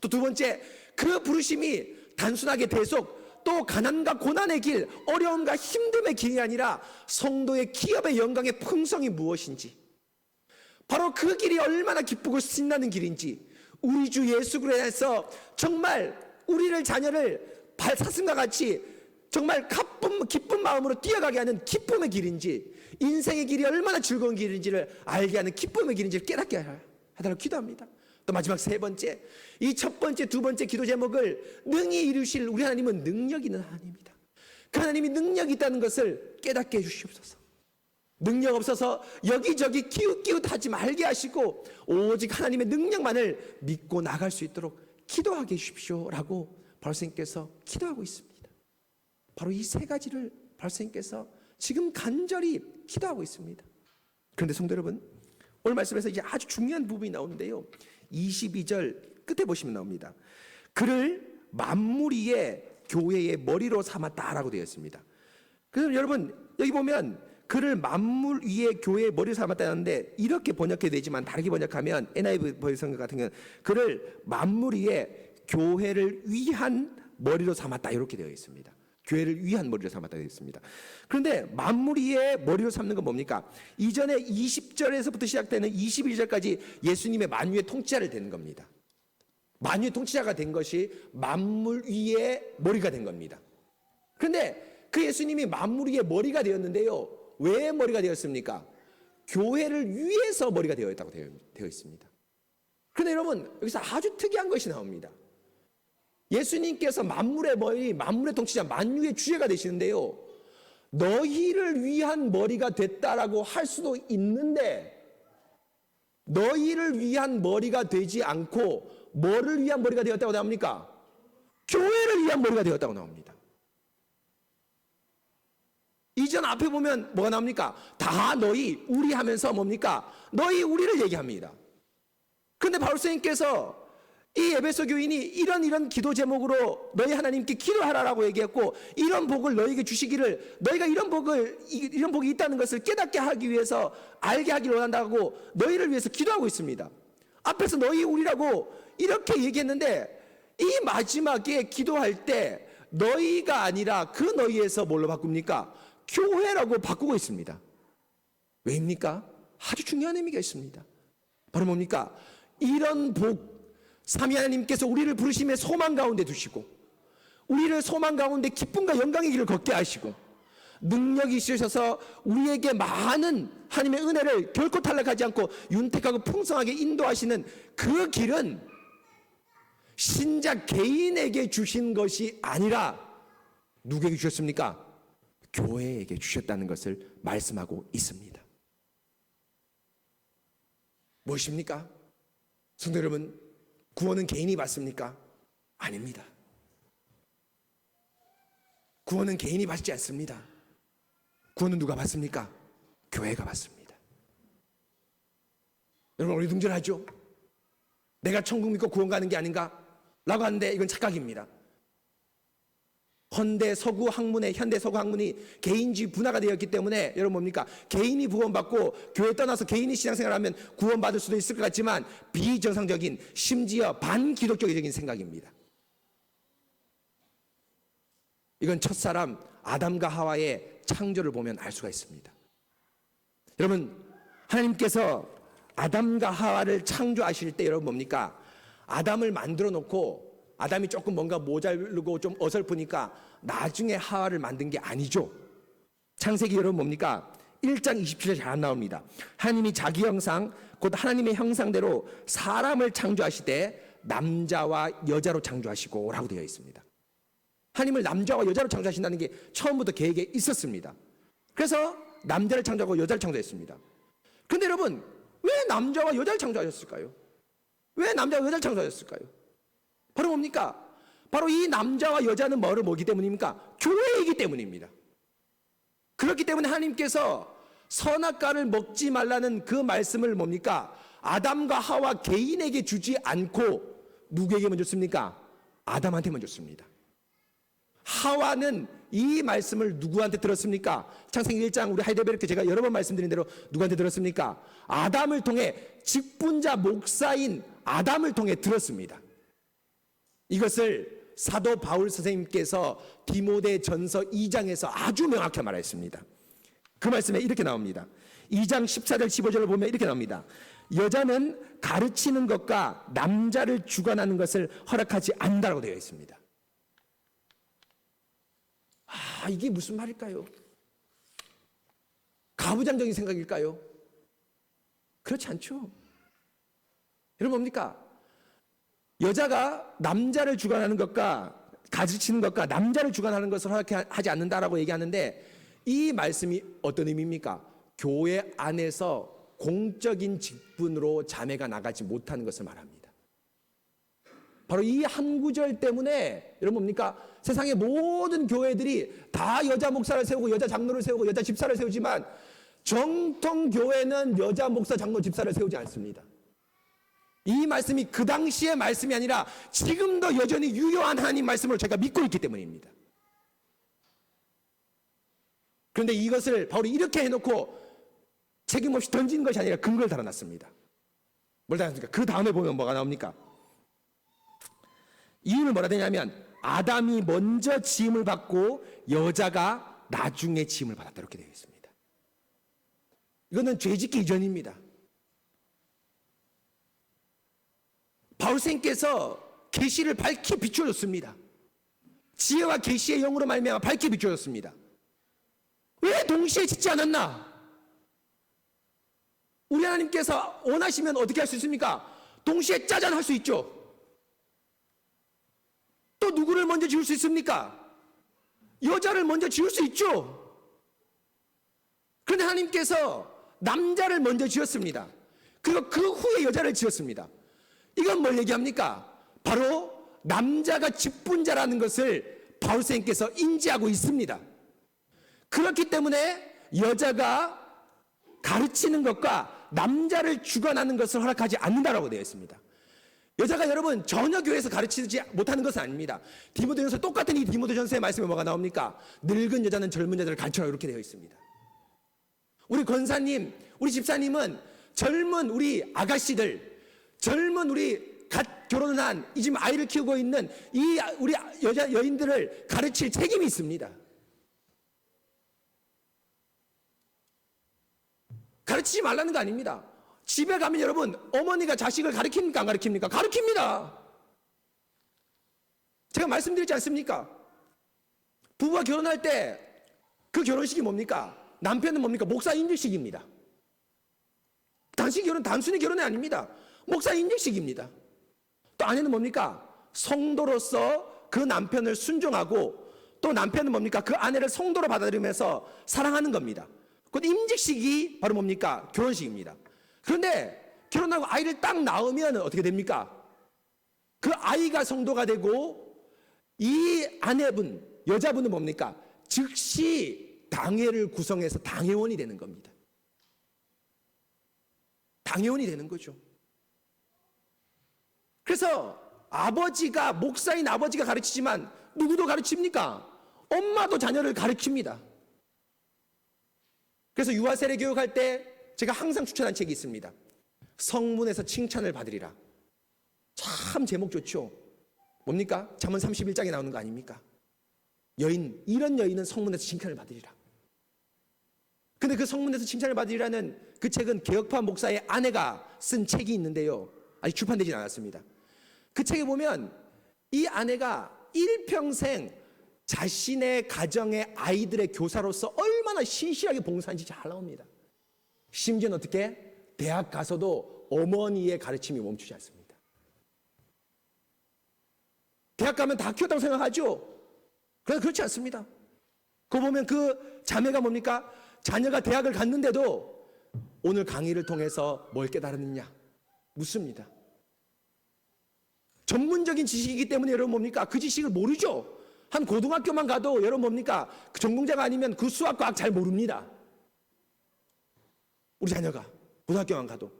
또 두 번째 그 부르심이 단순하게 대속 또 가난과 고난의 길, 어려움과 힘듦의 길이 아니라 성도의 기업의 영광의 풍성이 무엇인지, 바로 그 길이 얼마나 기쁘고 신나는 길인지, 우리 주 예수 그리스도에서 정말 우리를 자녀를 사슴과 같이 정말 기쁜 마음으로 뛰어가게 하는 기쁨의 길인지, 인생의 길이 얼마나 즐거운 길인지를 알게 하는 기쁨의 길인지를 깨닫게 하도록 기도합니다. 또 마지막 세 번째, 이 첫 번째, 두 번째 기도 제목을 능히 이루실 우리 하나님은 능력 있는 하나님입니다. 그 하나님이 능력이 있다는 것을 깨닫게 해주시옵소서. 능력 없어서 여기저기 기웃기웃하지 말게 하시고 오직 하나님의 능력만을 믿고 나갈 수 있도록 기도하게 해주십시오라고 발생께서 기도하고 있습니다. 바로 이 세 가지를 발생께서 지금 간절히 기도하고 있습니다. 그런데 성도 여러분, 오늘 말씀에서 이제 아주 중요한 부분이 나오는데요, 22절 끝에 보시면 나옵니다. 그를 만물 위의 교회의 머리로 삼았다라고 되어 있습니다. 그래서 여러분 여기 보면 그를 만물 위의 교회의 머리로 삼았다는데 이렇게 번역해야 되지만 다르게 번역하면 NIV 번역 같은 경우는 그를 만물 위의 교회를 위한 머리로 삼았다 이렇게 되어 있습니다. 교회를 위한 머리로 삼았다 되어 있습니다. 그런데 만물 위의 머리로 삼는 건 뭡니까? 이전에 20절에서부터 시작되는 21절까지 예수님의 만유의 통치자를 된 겁니다. 만유의 통치자가 된 것이 만물 위의 머리가 된 겁니다. 그런데 그 예수님이 만물 위의 머리가 되었는데요, 왜 머리가 되었습니까? 교회를 위해서 머리가 되어 있다고 되어 있습니다. 그런데 여러분 여기서 아주 특이한 것이 나옵니다. 예수님께서 만물의 머리, 만물의 통치자, 만유의 주제가 되시는데요, 너희를 위한 머리가 됐다라고 할 수도 있는데 너희를 위한 머리가 되지 않고 뭐를 위한 머리가 되었다고 나옵니까? 교회를 위한 머리가 되었다고 나옵니다. 이전 앞에 보면 뭐가 나옵니까? 다 너희, 우리 하면서 뭡니까? 너희, 우리를 얘기합니다. 그런데 바울 선생님께서 이 에베소 교인이 이런 기도 제목으로 너희 하나님께 기도하라라고 얘기했고, 이런 복을 너희에게 주시기를, 너희가 이런 복이 있다는 것을 깨닫게 하기 위해서 알게 하기를 원한다고 너희를 위해서 기도하고 있습니다. 앞에서 너희, 우리라고 이렇게 얘기했는데 이 마지막에 기도할 때 너희가 아니라 그 너희에서 뭘로 바꿉니까? 교회라고 바꾸고 있습니다. 왜입니까? 아주 중요한 의미가 있습니다. 바로 뭡니까? 이런 복, 삼위 하나님께서 우리를 부르심의 소망 가운데 두시고 우리를 소망 가운데 기쁨과 영광의 길을 걷게 하시고 능력이 있으셔서 우리에게 많은 하나님의 은혜를 결코 탈락하지 않고 윤택하고 풍성하게 인도하시는 그 길은 신자 개인에게 주신 것이 아니라 누구에게 주셨습니까? 교회에게 주셨다는 것을 말씀하고 있습니다. 무엇입니까? 성도 여러분, 구원은 개인이 받습니까? 아닙니다. 구원은 개인이 받지 않습니다. 구원은 누가 받습니까? 교회가 받습니다. 여러분, 어리둥절하죠? 내가 천국 믿고 구원 가는 게 아닌가? 라고 하는데 이건 착각입니다. 현대 서구 학문이 개인주의 분화가 되었기 때문에 여러분 뭡니까? 개인이 구원받고 교회 떠나서 개인이 신앙생활하면 구원받을 수도 있을 것 같지만 비정상적인, 심지어 반기독교적인 생각입니다. 이건 첫사람 아담과 하와의 창조를 보면 알 수가 있습니다. 여러분, 하나님께서 아담과 하와를 창조하실 때 여러분 뭡니까? 아담을 만들어 놓고 아담이 조금 뭔가 모자르고 좀 어설프니까 나중에 하와를 만든 게 아니죠. 창세기 여러분 뭡니까? 1장 27절 잘 안 나옵니다. 하나님이 자기 형상 곧 하나님의 형상대로 사람을 창조하시되 남자와 여자로 창조하시고 라고 되어 있습니다. 하나님을 남자와 여자로 창조하신다는 게 처음부터 계획에 있었습니다. 그래서 남자를 창조하고 여자를 창조했습니다. 그런데 여러분, 왜 남자와 여자를 창조하셨을까요? 왜 남자와 여자를 창조하셨을까요? 바로 뭡니까? 바로 이 남자와 여자는 뭐기 때문입니까? 교회이기 때문입니다. 그렇기 때문에 하나님께서 선악과를 먹지 말라는 그 말씀을 뭡니까? 아담과 하와 개인에게 주지 않고 누구에게만 줬습니까? 아담한테만 줬습니다. 하와는 이 말씀을 누구한테 들었습니까? 창세기 1장 우리 하이델베르크 제가 여러 번 말씀드린 대로 누구한테 들었습니까? 아담을 통해 직분자 목사인 아담을 통해 들었습니다. 이것을 사도 바울 선생님께서 디모데 전서 2장에서 아주 명확히 말했습니다. 그 말씀에 이렇게 나옵니다. 2장 14절 15절을 보면 이렇게 나옵니다. 여자는 가르치는 것과 남자를 주관하는 것을 허락하지 않는다고 되어 있습니다. 이게 무슨 말일까요? 가부장적인 생각일까요? 그렇지 않죠. 여러분 뭡니까? 여자가 남자를 주관하는 것과 가르치는 것과 남자를 주관하는 것을 허락하지 않는다라고 얘기하는데 이 말씀이 어떤 의미입니까? 교회 안에서 공적인 직분으로 자매가 나가지 못하는 것을 말합니다. 바로 이 한 구절 때문에 여러분 뭡니까? 세상의 모든 교회들이 다 여자 목사를 세우고 여자 장로를 세우고 여자 집사를 세우지만 정통 교회는 여자 목사, 장로, 집사를 세우지 않습니다. 이 말씀이 그 당시의 말씀이 아니라 지금도 여전히 유효한 하나님 말씀을 제가 믿고 있기 때문입니다. 그런데 이것을 바울이 이렇게 해놓고 책임 없이 던진 것이 아니라 근거를 달아놨습니다. 뭘 달아놨습니까? 그 다음에 보면 뭐가 나옵니까? 이유는 뭐라 되냐면 아담이 먼저 지음을 받고 여자가 나중에 지음을 받았다 이렇게 되어 있습니다. 이거는 죄짓기 이전입니다. 바울선생님께서 계시를 밝히 비춰줬습니다. 지혜와 계시의 영으로 말미암아 밝히 비춰줬습니다. 왜 동시에 짓지 않았나? 우리 하나님께서 원하시면 어떻게 할 수 있습니까? 동시에 짜잔 할 수 있죠. 또 누구를 먼저 지을 수 있습니까? 여자를 먼저 지을 수 있죠. 그런데 하나님께서 남자를 먼저 지었습니다. 그리고 그 후에 여자를 지었습니다. 이건 뭘 얘기합니까? 바로 남자가 직분자라는 것을 바울선생님께서 인지하고 있습니다. 그렇기 때문에 여자가 가르치는 것과 남자를 주관하는 것을 허락하지 않는다라고 되어 있습니다. 여자가 여러분 전혀 교회에서 가르치지 못하는 것은 아닙니다. 디모데전서 똑같은 이 디모데전서의 말씀에 뭐가 나옵니까? 늙은 여자는 젊은 여자를 가르쳐라 이렇게 되어 있습니다. 우리 권사님, 우리 집사님은 젊은 우리 아가씨들, 젊은 우리 갓 결혼을 한 이 지금 아이를 키우고 있는 이 우리 여인들을 가르칠 책임이 있습니다. 가르치지 말라는 거 아닙니다. 집에 가면 여러분 어머니가 자식을 가르칩니까 안 가르칩니까? 가르칩니다. 제가 말씀드리지 않습니까? 부부가 결혼할 때 그 결혼식이 뭡니까? 남편은 뭡니까? 목사 인직식입니다. 당신 결혼 단순히 결혼이 아닙니다. 목사 인직식입니다. 또 아내는 뭡니까? 성도로서 그 남편을 순종하고 또 남편은 뭡니까? 그 아내를 성도로 받아들이면서 사랑하는 겁니다. 그 임직식이 바로 뭡니까? 결혼식입니다. 그런데 결혼하고 아이를 딱 낳으면 어떻게 됩니까? 그 아이가 성도가 되고 이 아내분, 여자분은 뭡니까? 즉시 당회를 구성해서 당회원이 되는 겁니다. 당회원이 되는 거죠. 그래서 아버지가, 목사인 아버지가 가르치지만 누구도 가르칩니까? 엄마도 자녀를 가르칩니다. 그래서 유아 세례 교육할 때 제가 항상 추천한 책이 있습니다. 성문에서 칭찬을 받으리라. 참 제목 좋죠. 뭡니까? 잠언 31장에 나오는 거 아닙니까? 여인, 이런 여인은 성문에서 칭찬을 받으리라. 근데 그 성문에서 칭찬을 받으리라는 그 책은 개혁파 목사의 아내가 쓴 책이 있는데요. 아직 출판되진 않았습니다. 그 책에 보면 이 아내가 일평생 자신의 가정의 아이들의 교사로서 얼마나 신실하게 봉사한지 잘 나옵니다. 심지어는 어떻게? 대학 가서도 어머니의 가르침이 멈추지 않습니다. 대학 가면 다 키웠다고 생각하죠? 그런데 그렇지 않습니다. 그거 보면 그 자매가 뭡니까? 자녀가 대학을 갔는데도 오늘 강의를 통해서 뭘 깨달았느냐? 묻습니다. 전문적인 지식이기 때문에 여러분 뭡니까? 그 지식을 모르죠? 한 고등학교만 가도 여러분 뭡니까? 그 전공자가 아니면 그 수학, 과학 잘 모릅니다. 우리 자녀가 고등학교만 가도.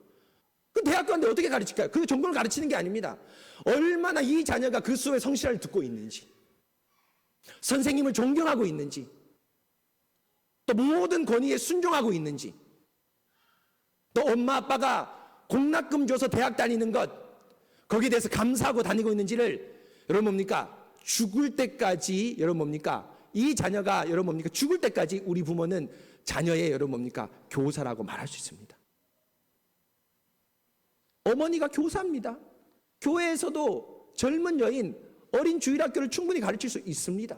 그 대학 가는데 어떻게 가르칠까요? 그 전공을 가르치는 게 아닙니다. 얼마나 이 자녀가 그 수업의 성실함을 듣고 있는지, 선생님을 존경하고 있는지, 또 모든 권위에 순종하고 있는지, 또 엄마 아빠가 공납금 줘서 대학 다니는 것, 거기에 대해서 감사하고 다니고 있는지를 여러분 뭡니까? 죽을 때까지 여러분 뭡니까? 이 자녀가 여러분 뭡니까? 죽을 때까지 우리 부모는 자녀의 여러분 뭡니까? 교사라고 말할 수 있습니다. 어머니가 교사입니다. 교회에서도 젊은 여인, 어린 주일학교를 충분히 가르칠 수 있습니다.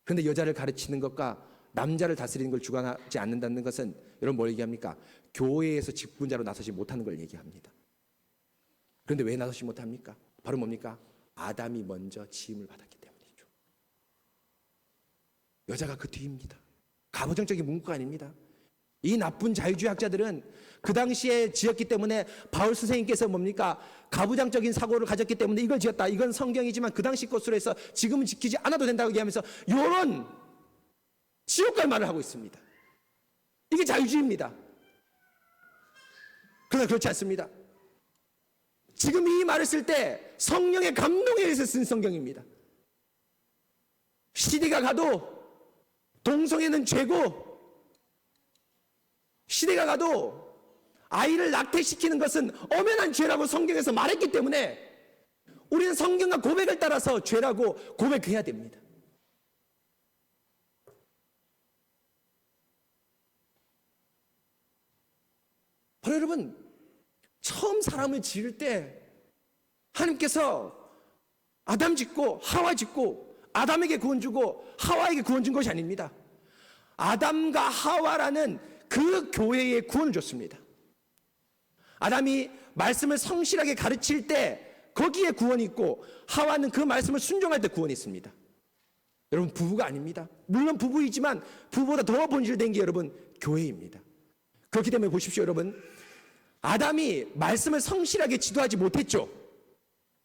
그런데 여자를 가르치는 것과 남자를 다스리는 걸 주관하지 않는다는 것은 여러분 뭘 얘기합니까? 교회에서 직분자로 나서지 못하는 걸 얘기합니다. 그런데 왜 나서지 못합니까? 바로 뭡니까? 아담이 먼저 지음을 받았기 때문이죠. 여자가 그 뒤입니다. 가부장적인 문구가 아닙니다. 이 나쁜 자유주의학자들은 그 당시에 지었기 때문에 바울 선생님께서 뭡니까? 가부장적인 사고를 가졌기 때문에 이걸 지었다. 이건 성경이지만 그 당시 것으로 해서 지금은 지키지 않아도 된다고 얘기하면서 이런 지옥갈 말을 하고 있습니다. 이게 자유주의입니다. 그러나 그렇지 않습니다. 지금 이 말을 쓸 때 성령의 감동에 의해서 쓴 성경입니다. 시대가 가도 동성애는 죄고, 시대가 가도 아이를 낙태시키는 것은 엄연한 죄라고 성경에서 말했기 때문에 우리는 성경과 고백을 따라서 죄라고 고백해야 됩니다. 바로 여러분, 처음 사람을 지을 때 하나님께서 아담 짓고 하와 짓고 아담에게 구원 주고 하와에게 구원 준 것이 아닙니다. 아담과 하와라는 그 교회에 구원을 줬습니다. 아담이 말씀을 성실하게 가르칠 때 거기에 구원이 있고 하와는 그 말씀을 순종할 때 구원이 있습니다. 여러분 부부가 아닙니다. 물론 부부이지만 부부보다 더 본질된 게 여러분 교회입니다. 그렇기 때문에 보십시오 여러분. 아담이 말씀을 성실하게 지도하지 못했죠.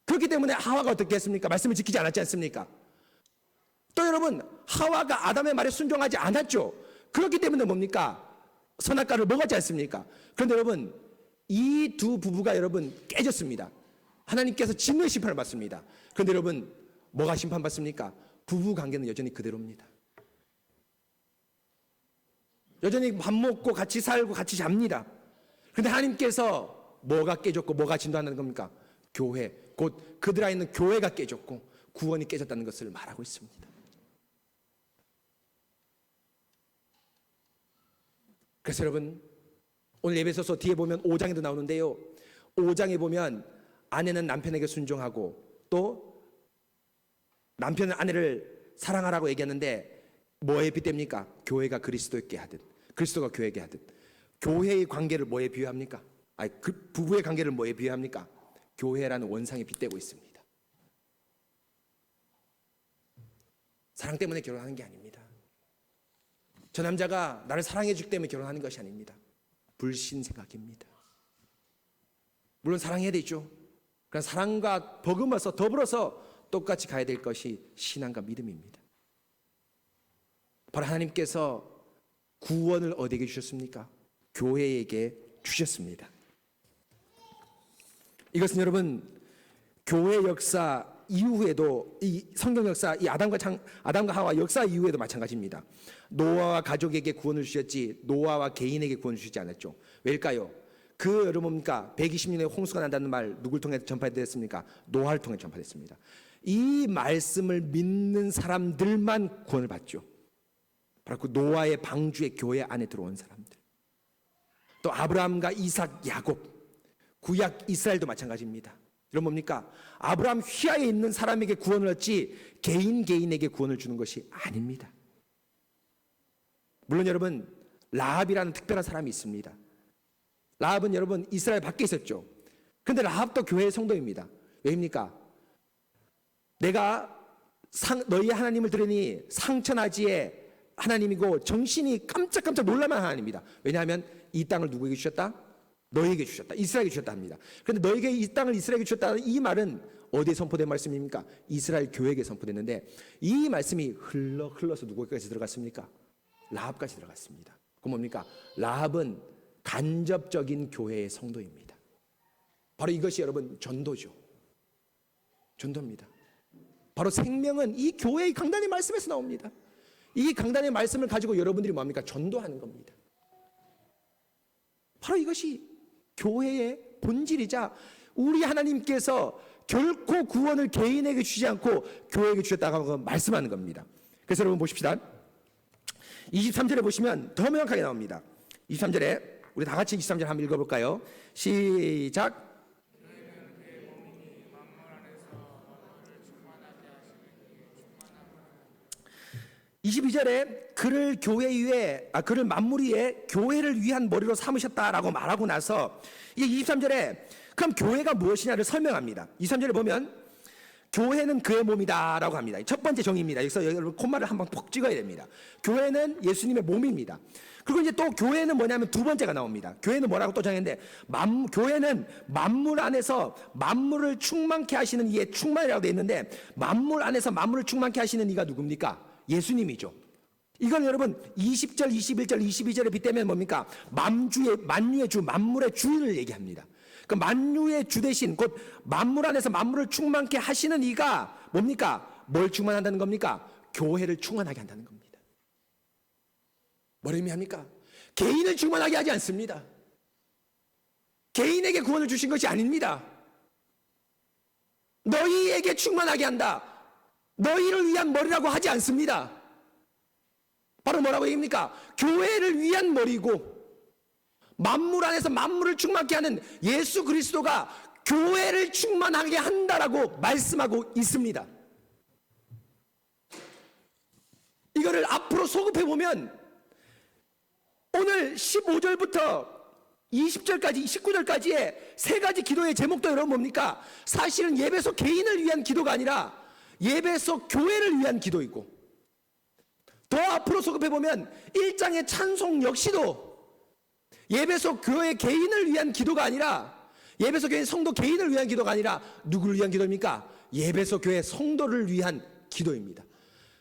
그렇기 때문에 하와가 어떻게 했습니까? 말씀을 지키지 않았지 않습니까? 또 여러분 하와가 아담의 말에 순종하지 않았죠. 그렇기 때문에 뭡니까? 선악과를 먹었지 않습니까? 그런데 여러분 이 두 부부가 여러분 깨졌습니다. 하나님께서 진노의 심판을 받습니다. 그런데 여러분 뭐가 심판받습니까? 부부 관계는 여전히 그대로입니다. 여전히 밥 먹고 같이 살고 같이 잡니다. 그런데 하나님께서 뭐가 깨졌고 뭐가 진도한다는 겁니까? 교회, 곧 그들 안에 있는 교회가 깨졌고 구원이 깨졌다는 것을 말하고 있습니다. 그래서 여러분 오늘 예배소서 뒤에 보면 5장에도 나오는데요. 5장에 보면 아내는 남편에게 순종하고 또 남편은 아내를 사랑하라고 얘기하는데 뭐에 빗댑니까? 교회가 그리스도에게 하듯, 그리스도가 교회에게 하듯. 교회의 관계를 뭐에 비유합니까? 그 부부의 관계를 뭐에 비유합니까? 교회라는 원상에 빗대고 있습니다. 사랑 때문에 결혼하는 게 아닙니다. 저 남자가 나를 사랑해 주기 때문에 결혼하는 것이 아닙니다. 불신 생각입니다. 물론 사랑해야 되죠. 그러나 사랑과 더불어서 똑같이 가야 될 것이 신앙과 믿음입니다. 바로 하나님께서 구원을 어디에게 주셨습니까? 교회에게 주셨습니다. 이것은 여러분 교회 역사 이후에도, 이 성경 역사, 이 아담과 하와 역사 이후에도 마찬가지입니다. 노아와 가족에게 구원을 주셨지 노아와 개인에게 구원을 주시지 않았죠. 왜일까요? 여러분 뭡니까? 120년에 홍수가 난다는 말 누굴 통해 전파됐습니까? 노아를 통해 전파됐습니다. 이 말씀을 믿는 사람들만 구원을 받죠. 바로 그 노아의 방주의 교회 안에 들어온 사람들. 또 아브라함과 이삭, 야곱, 구약 이스라엘도 마찬가지입니다. 이런 뭡니까? 아브라함 휘하에 있는 사람에게 구원을 얻지 개인에게 구원을 주는 것이 아닙니다. 물론 여러분 라합이라는 특별한 사람이 있습니다. 라합은 여러분 이스라엘 밖에 있었죠. 그런데 라합도 교회의 성도입니다. 왜입니까? 내가 너희 하나님을 들으니 상처나지의 하나님이고 정신이 깜짝깜짝 놀랄만한 하나님입니다. 왜냐하면 이 땅을 누구에게 주셨다? 너에게 주셨다. 이스라엘에게 주셨다 합니다. 그런데 너에게 이 땅을 이스라엘에게 주셨다는 이 말은 어디에 선포된 말씀입니까? 이스라엘 교회에게 선포됐는데 이 말씀이 흘러서 누구에게까지 들어갔습니까? 라합까지 들어갔습니다. 그럼 뭡니까? 라합은 간접적인 교회의 성도입니다. 바로 이것이 여러분 전도죠. 전도입니다. 바로 생명은 이 교회의 강단의 말씀에서 나옵니다. 이 강단의 말씀을 가지고 여러분들이 뭡니까? 전도하는 겁니다. 바로 이것이 교회의 본질이자 우리 하나님께서 결코 구원을 개인에게 주지 않고 교회에게 주셨다고 말씀하는 겁니다. 그래서 여러분 보십시다. 23절에 보시면 더 명확하게 나옵니다. 23절에 우리 다 같이 23절 한번 읽어볼까요? 시작. 22절에 그를 만물 위에 교회를 위한 머리로 삼으셨다라고 말하고 나서 이제 23절에 그럼 교회가 무엇이냐를 설명합니다. 23절에 보면 교회는 그의 몸이다라고 합니다. 첫 번째 정의입니다. 여기서 여러분 콤마를 한번 푹 찍어야 됩니다. 교회는 예수님의 몸입니다. 그리고 이제 또 교회는 뭐냐면 두 번째가 나옵니다. 교회는 뭐라고 또 정했는데 교회는 만물 안에서 만물을 충만케 하시는 이에 충만이라고 되어 있는데 만물 안에서 만물을 충만케 하시는 이가 누굽니까? 예수님이죠. 이건 여러분 20절, 21절, 22절에 빗대면 뭡니까? 만유의 주, 만물의 주인을 얘기합니다. 그 만유의 주 대신 곧 만물 안에서 만물을 충만케 하시는 이가 뭡니까? 뭘 충만한다는 겁니까? 교회를 충만하게 한다는 겁니다. 뭘 의미합니까? 개인을 충만하게 하지 않습니다. 개인에게 구원을 주신 것이 아닙니다. 너희에게 충만하게 한다. 너희를 위한 머리라고 하지 않습니다. 바로 뭐라고 얘기합니까? 교회를 위한 머리고 만물 안에서 만물을 충만케 하는 예수 그리스도가 교회를 충만하게 한다라고 말씀하고 있습니다. 이거를 앞으로 소급해 보면 오늘 15절부터 20절까지 19절까지의 세 가지 기도의 제목도 여러분 뭡니까? 사실은 예배소 개인을 위한 기도가 아니라 예배소 교회를 위한 기도이고 더 앞으로 소급해보면 1장의 찬송 역시도 예배소 교회 개인을 위한 기도가 아니라 예배소 교회 성도 개인을 위한 기도가 아니라 누구를 위한 기도입니까? 예배소 교회 성도를 위한 기도입니다.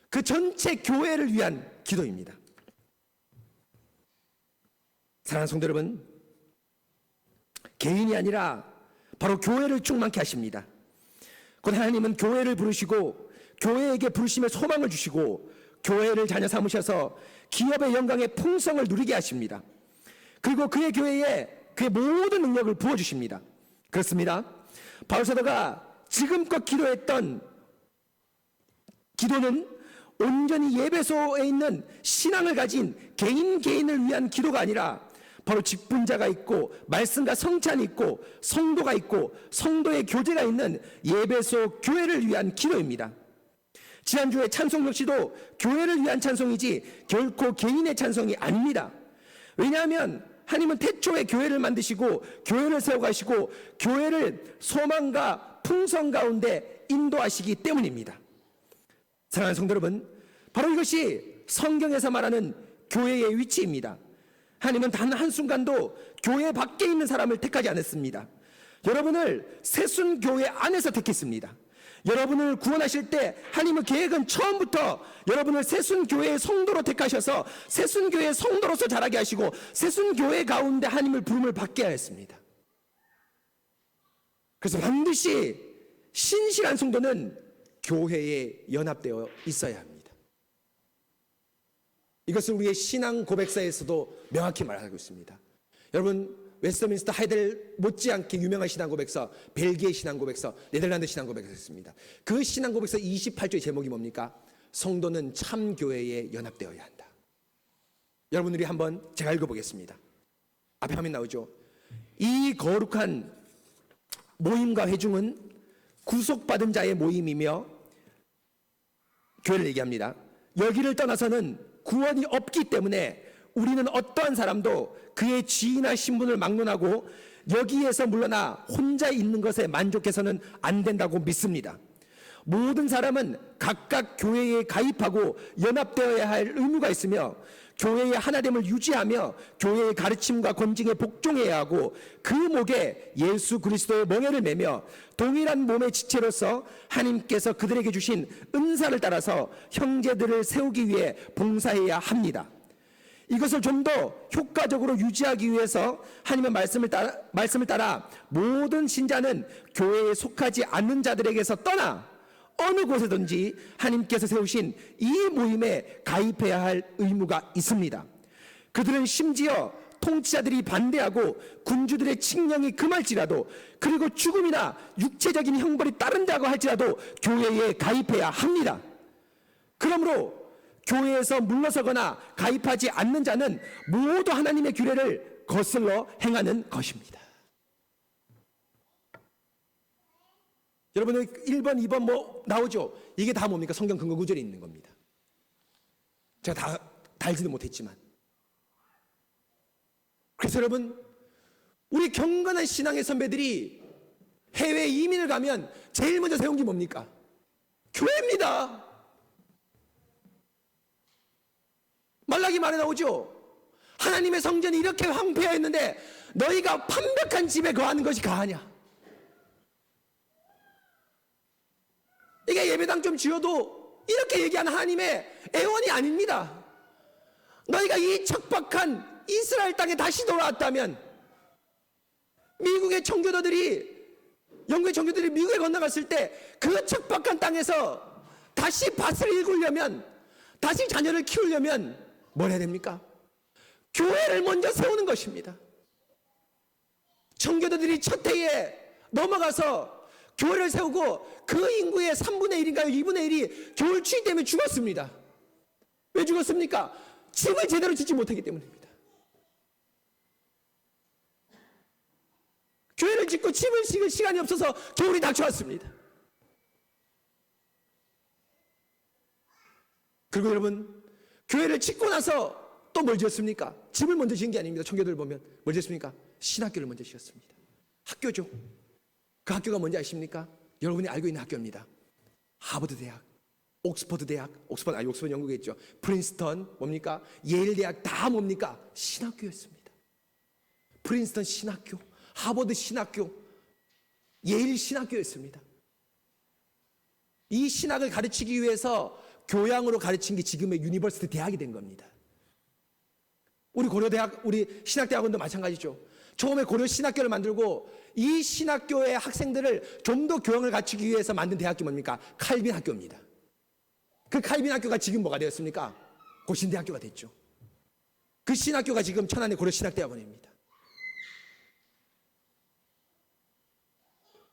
그 전체 교회를 위한 기도입니다. 사랑하는 성도 여러분, 개인이 아니라 바로 교회를 충만케 하십니다. 곧 하나님은 교회를 부르시고 교회에게 부르심의 소망을 주시고 교회를 자녀 삼으셔서 기업의 영광의 풍성을 누리게 하십니다. 그리고 그의 교회에 그의 모든 능력을 부어주십니다. 그렇습니다. 바울 사도가 지금껏 기도했던 기도는 온전히 예배소에 있는 신앙을 가진 개인을 위한 기도가 아니라 바로 직분자가 있고 말씀과 성찬이 있고 성도가 있고 성도의 교제가 있는 예배소 교회를 위한 기도입니다. 지난주에 찬송 역시도 교회를 위한 찬송이지 결코 개인의 찬송이 아닙니다. 왜냐하면 하나님은 태초에 교회를 만드시고 교회를 세워가시고 교회를 소망과 풍성 가운데 인도하시기 때문입니다. 사랑하는 성도 여러분, 바로 이것이 성경에서 말하는 교회의 위치입니다. 하나님은 단 한순간도 교회 밖에 있는 사람을 택하지 않았습니다. 여러분을 새순교회 안에서 택했습니다. 여러분을 구원하실 때 하나님의 계획은 처음부터 여러분을 새순교회의 성도로 택하셔서 새순교회의 성도로서 자라게 하시고 새순교회 가운데 하나님을 부름을 받게 하였습니다. 그래서 반드시 신실한 성도는 교회에 연합되어 있어야 합니다. 이것을 우리의 신앙 고백서에서도 명확히 말하고 있습니다. 여러분, 웨스트민스터 하이델 못지않게 유명한 신앙 고백서, 벨기에 신앙 고백서, 네덜란드 신앙 고백서 있습니다. 그 신앙 고백서 28조의 제목이 뭡니까? 성도는 참 교회에 연합되어야 한다. 여러분, 우리 한번 제가 읽어보겠습니다. 앞에 화면 나오죠? 이 거룩한 모임과 회중은 구속받은 자의 모임이며, 교회를 얘기합니다. 여기를 떠나서는 구원이 없기 때문에 우리는 어떠한 사람도 그의 지위나 신분을 막론하고 여기에서 물러나 혼자 있는 것에 만족해서는 안 된다고 믿습니다. 모든 사람은 각각 교회에 가입하고 연합되어야 할 의무가 있으며 교회의 하나됨을 유지하며 교회의 가르침과 권징에 복종해야 하고 그 목에 예수 그리스도의 멍에를 매며 동일한 몸의 지체로서 하나님께서 그들에게 주신 은사를 따라서 형제들을 세우기 위해 봉사해야 합니다. 이것을 좀 더 효과적으로 유지하기 위해서 하나님의 말씀을 따라 모든 신자는 교회에 속하지 않는 자들에게서 떠나 어느 곳에든지 하나님께서 세우신 이 모임에 가입해야 할 의무가 있습니다. 그들은 심지어 통치자들이 반대하고 군주들의 칙령이 금할지라도, 그리고 죽음이나 육체적인 형벌이 따른다고 할지라도 교회에 가입해야 합니다. 그러므로 교회에서 물러서거나 가입하지 않는 자는 모두 하나님의 규례를 거슬러 행하는 것입니다. 여러분, 1번, 2번 뭐 나오죠? 이게 다 뭡니까? 성경 근거 구절에 있는 겁니다. 제가 다 알지도 못했지만. 그래서 여러분, 우리 경건한 신앙의 선배들이 해외 이민을 가면 제일 먼저 세운 게 뭡니까? 교회입니다. 말라기 말에 나오죠. 하나님의 성전이 이렇게 황폐하였는데 너희가 완벽한 집에 거하는 것이 가하냐? 이게 예배당 좀 지어도 이렇게 얘기하는 하나님의 애원이 아닙니다. 너희가 이 척박한 이스라엘 땅에 다시 돌아왔다면, 미국의 청교도들이, 영국의 청교도들이 미국에 건너갔을 때 그 척박한 땅에서 다시 밭을 일구려면, 다시 자녀를 키우려면 뭘 해야 됩니까? 교회를 먼저 세우는 것입니다. 청교도들이 첫 해에 넘어가서 교회를 세우고 그 인구의 3분의 1인가요? 2분의 1이 겨울 추위 때문에 죽었습니다. 왜 죽었습니까? 집을 제대로 짓지 못하기 때문입니다. 교회를 짓고 집을 짓을 시간이 없어서 겨울이 닥쳐왔습니다. 그리고 여러분, 교회를 짓고 나서 또 뭘 지었습니까? 집을 먼저 지은 게 아닙니다. 청교도를 보면 뭘 지었습니까? 신학교를 먼저 지었습니다. 학교죠. 그 학교가 뭔지 아십니까? 여러분이 알고 있는 학교입니다. 하버드 대학, 옥스퍼드 대학, 옥스퍼드 영국에 있죠. 프린스턴 뭡니까? 예일 대학 다 뭡니까? 신학교였습니다. 프린스턴 신학교, 하버드 신학교, 예일 신학교였습니다. 이 신학을 가르치기 위해서 교양으로 가르친 게 지금의 유니버시티 대학이 된 겁니다. 우리 고려대학, 우리 신학대학원도 마찬가지죠. 처음에 고려 신학교를 만들고 이 신학교의 학생들을 좀 더 교양을 갖추기 위해서 만든 대학교 뭡니까? 칼빈 학교입니다. 그 칼빈 학교가 지금 뭐가 되었습니까? 고신대학교가 됐죠. 그 신학교가 지금 천안의 고려 신학대학원입니다.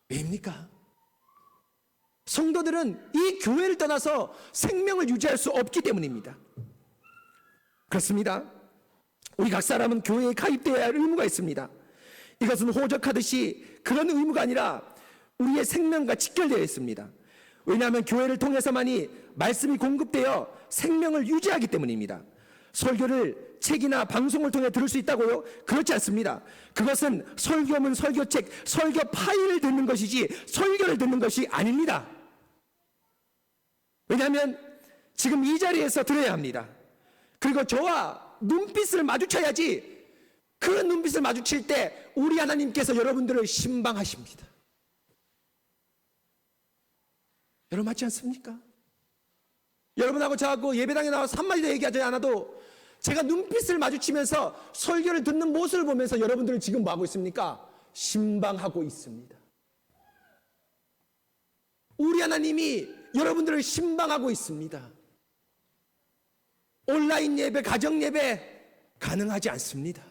왜입니까? 성도들은 이 교회를 떠나서 생명을 유지할 수 없기 때문입니다. 그렇습니다. 우리 각 사람은 교회에 가입되어야 할 의무가 있습니다. 이것은 호적하듯이 그런 의무가 아니라 우리의 생명과 직결되어 있습니다. 왜냐하면 교회를 통해서만이 말씀이 공급되어 생명을 유지하기 때문입니다. 설교를 책이나 방송을 통해 들을 수 있다고요? 그렇지 않습니다. 그것은 설교문, 설교책, 설교 파일을 듣는 것이지 설교를 듣는 것이 아닙니다. 왜냐하면 지금 이 자리에서 들어야 합니다. 그리고 저와 눈빛을 마주쳐야지, 그 눈빛을 마주칠 때 우리 하나님께서 여러분들을 신방하십니다. 여러분 맞지 않습니까? 여러분하고 저하고 예배당에 나와서 한마디도 얘기하지 않아도 제가 눈빛을 마주치면서 설교를 듣는 모습을 보면서 여러분들은 지금 뭐 하고 있습니까? 신방하고 있습니다. 우리 하나님이 여러분들을 신방하고 있습니다. 온라인 예배, 가정 예배 가능하지 않습니다.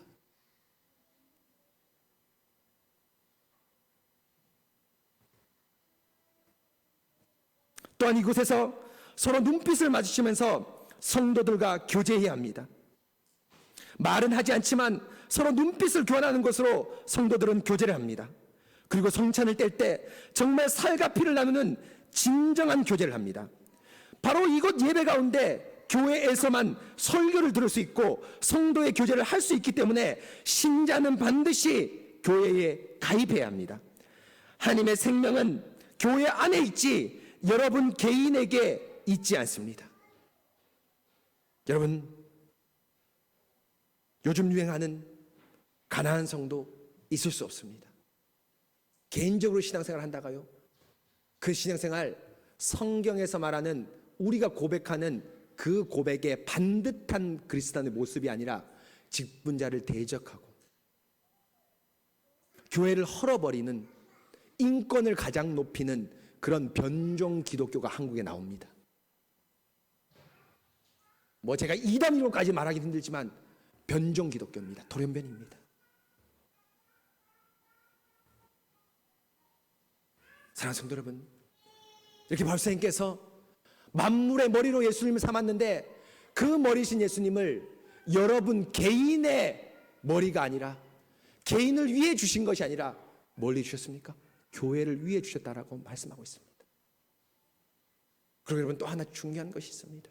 또한 이곳에서 서로 눈빛을 마주치면서 성도들과 교제해야 합니다. 말은 하지 않지만 서로 눈빛을 교환하는 것으로 성도들은 교제를 합니다. 그리고 성찬을 뗄 때 정말 살과 피를 나누는 진정한 교제를 합니다. 바로 이곳 예배 가운데 교회에서만 설교를 들을 수 있고 성도의 교제를 할 수 있기 때문에 신자는 반드시 교회에 가입해야 합니다. 하나님의 생명은 교회 안에 있지 여러분 개인에게 있지 않습니다. 여러분, 요즘 유행하는 가난한 성도 있을 수 없습니다. 개인적으로 신앙생활 한다가요, 그 신앙생활 성경에서 말하는 우리가 고백하는 그 고백의 반듯한 그리스도인의 모습이 아니라 직분자를 대적하고 교회를 헐어버리는, 인권을 가장 높이는 그런 변종 기독교가 한국에 나옵니다. 뭐 제가 이 단위로까지 말하기 힘들지만 변종 기독교입니다. 돌연변입니다. 사랑하는 성도 여러분, 이렇게 발사님께서 만물의 머리로 예수님을 삼았는데 그 머리신 예수님을 여러분 개인의 머리가 아니라, 개인을 위해 주신 것이 아니라 뭘 위해 주셨습니까? 교회를 위해 주셨다라고 말씀하고 있습니다. 그리고 여러분 또 하나 중요한 것이 있습니다.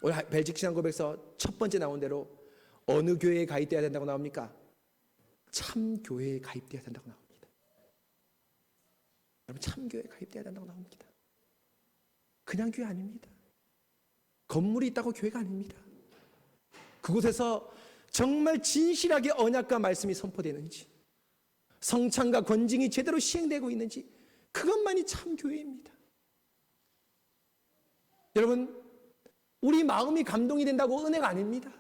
오늘 벨직 신앙 고백서 첫 번째 나온 대로 어느 교회에 가입되어야 된다고 나옵니까? 참 교회에 가입되어야 된다고 나옵니다. 여러분 참 교회에 가입되어야 된다고 나옵니다. 그냥 교회 아닙니다. 건물이 있다고 교회가 아닙니다. 그곳에서 정말 진실하게 언약과 말씀이 선포되는지, 성찬과 권징이 제대로 시행되고 있는지, 그것만이 참 교회입니다. 여러분, 우리 마음이 감동이 된다고 은혜가 아닙니다.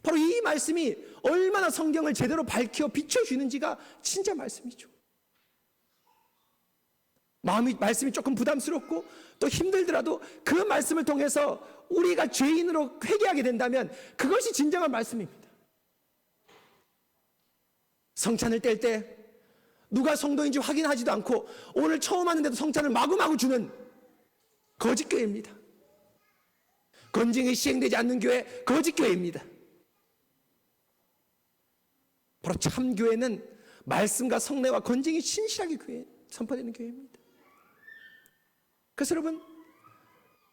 바로 이 말씀이 얼마나 성경을 제대로 밝혀 비춰주는지가 진짜 말씀이죠. 말씀이 조금 부담스럽고 또 힘들더라도 그 말씀을 통해서 우리가 죄인으로 회개하게 된다면 그것이 진정한 말씀입니다. 성찬을 뗄 때 누가 성도인지 확인하지도 않고 오늘 처음 하는데도 성찬을 마구마구 주는 거짓교회입니다. 건징이 시행되지 않는 교회, 거짓교회입니다. 바로 참교회는 말씀과 성례와 건징이 신실하게 선포되는 교회입니다. 그래서 여러분,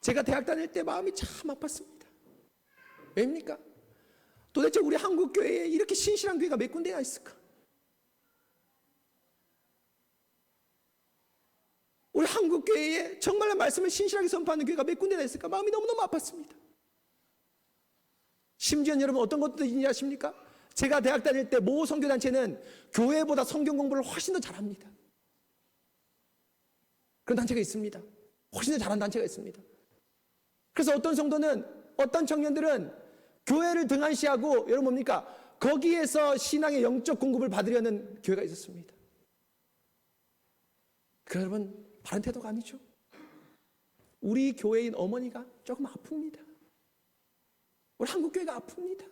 제가 대학 다닐 때 마음이 참 아팠습니다. 왜입니까? 도대체 우리 한국 교회에 이렇게 신실한 교회가 몇 군데나 있을까? 우리 한국 교회에 정말로 말씀을 신실하게 선포하는 교회가 몇 군데나 있을까? 마음이 너무너무 아팠습니다. 심지어 여러분 어떤 것도 있는지 아십니까? 제가 대학 다닐 때 모 선교단체는 교회보다 성경 공부를 훨씬 더 잘합니다. 그런 단체가 있습니다. 훨씬 더 잘하는 단체가 있습니다. 그래서 어떤 성도는, 어떤 청년들은 교회를 등한시하고 여러분 뭡니까? 거기에서 신앙의 영적 공급을 받으려는 교회가 있었습니다. 그 여러분 바른 태도가 아니죠. 우리 교회인 어머니가 조금 아픕니다. 우리 한국 교회가 아픕니다.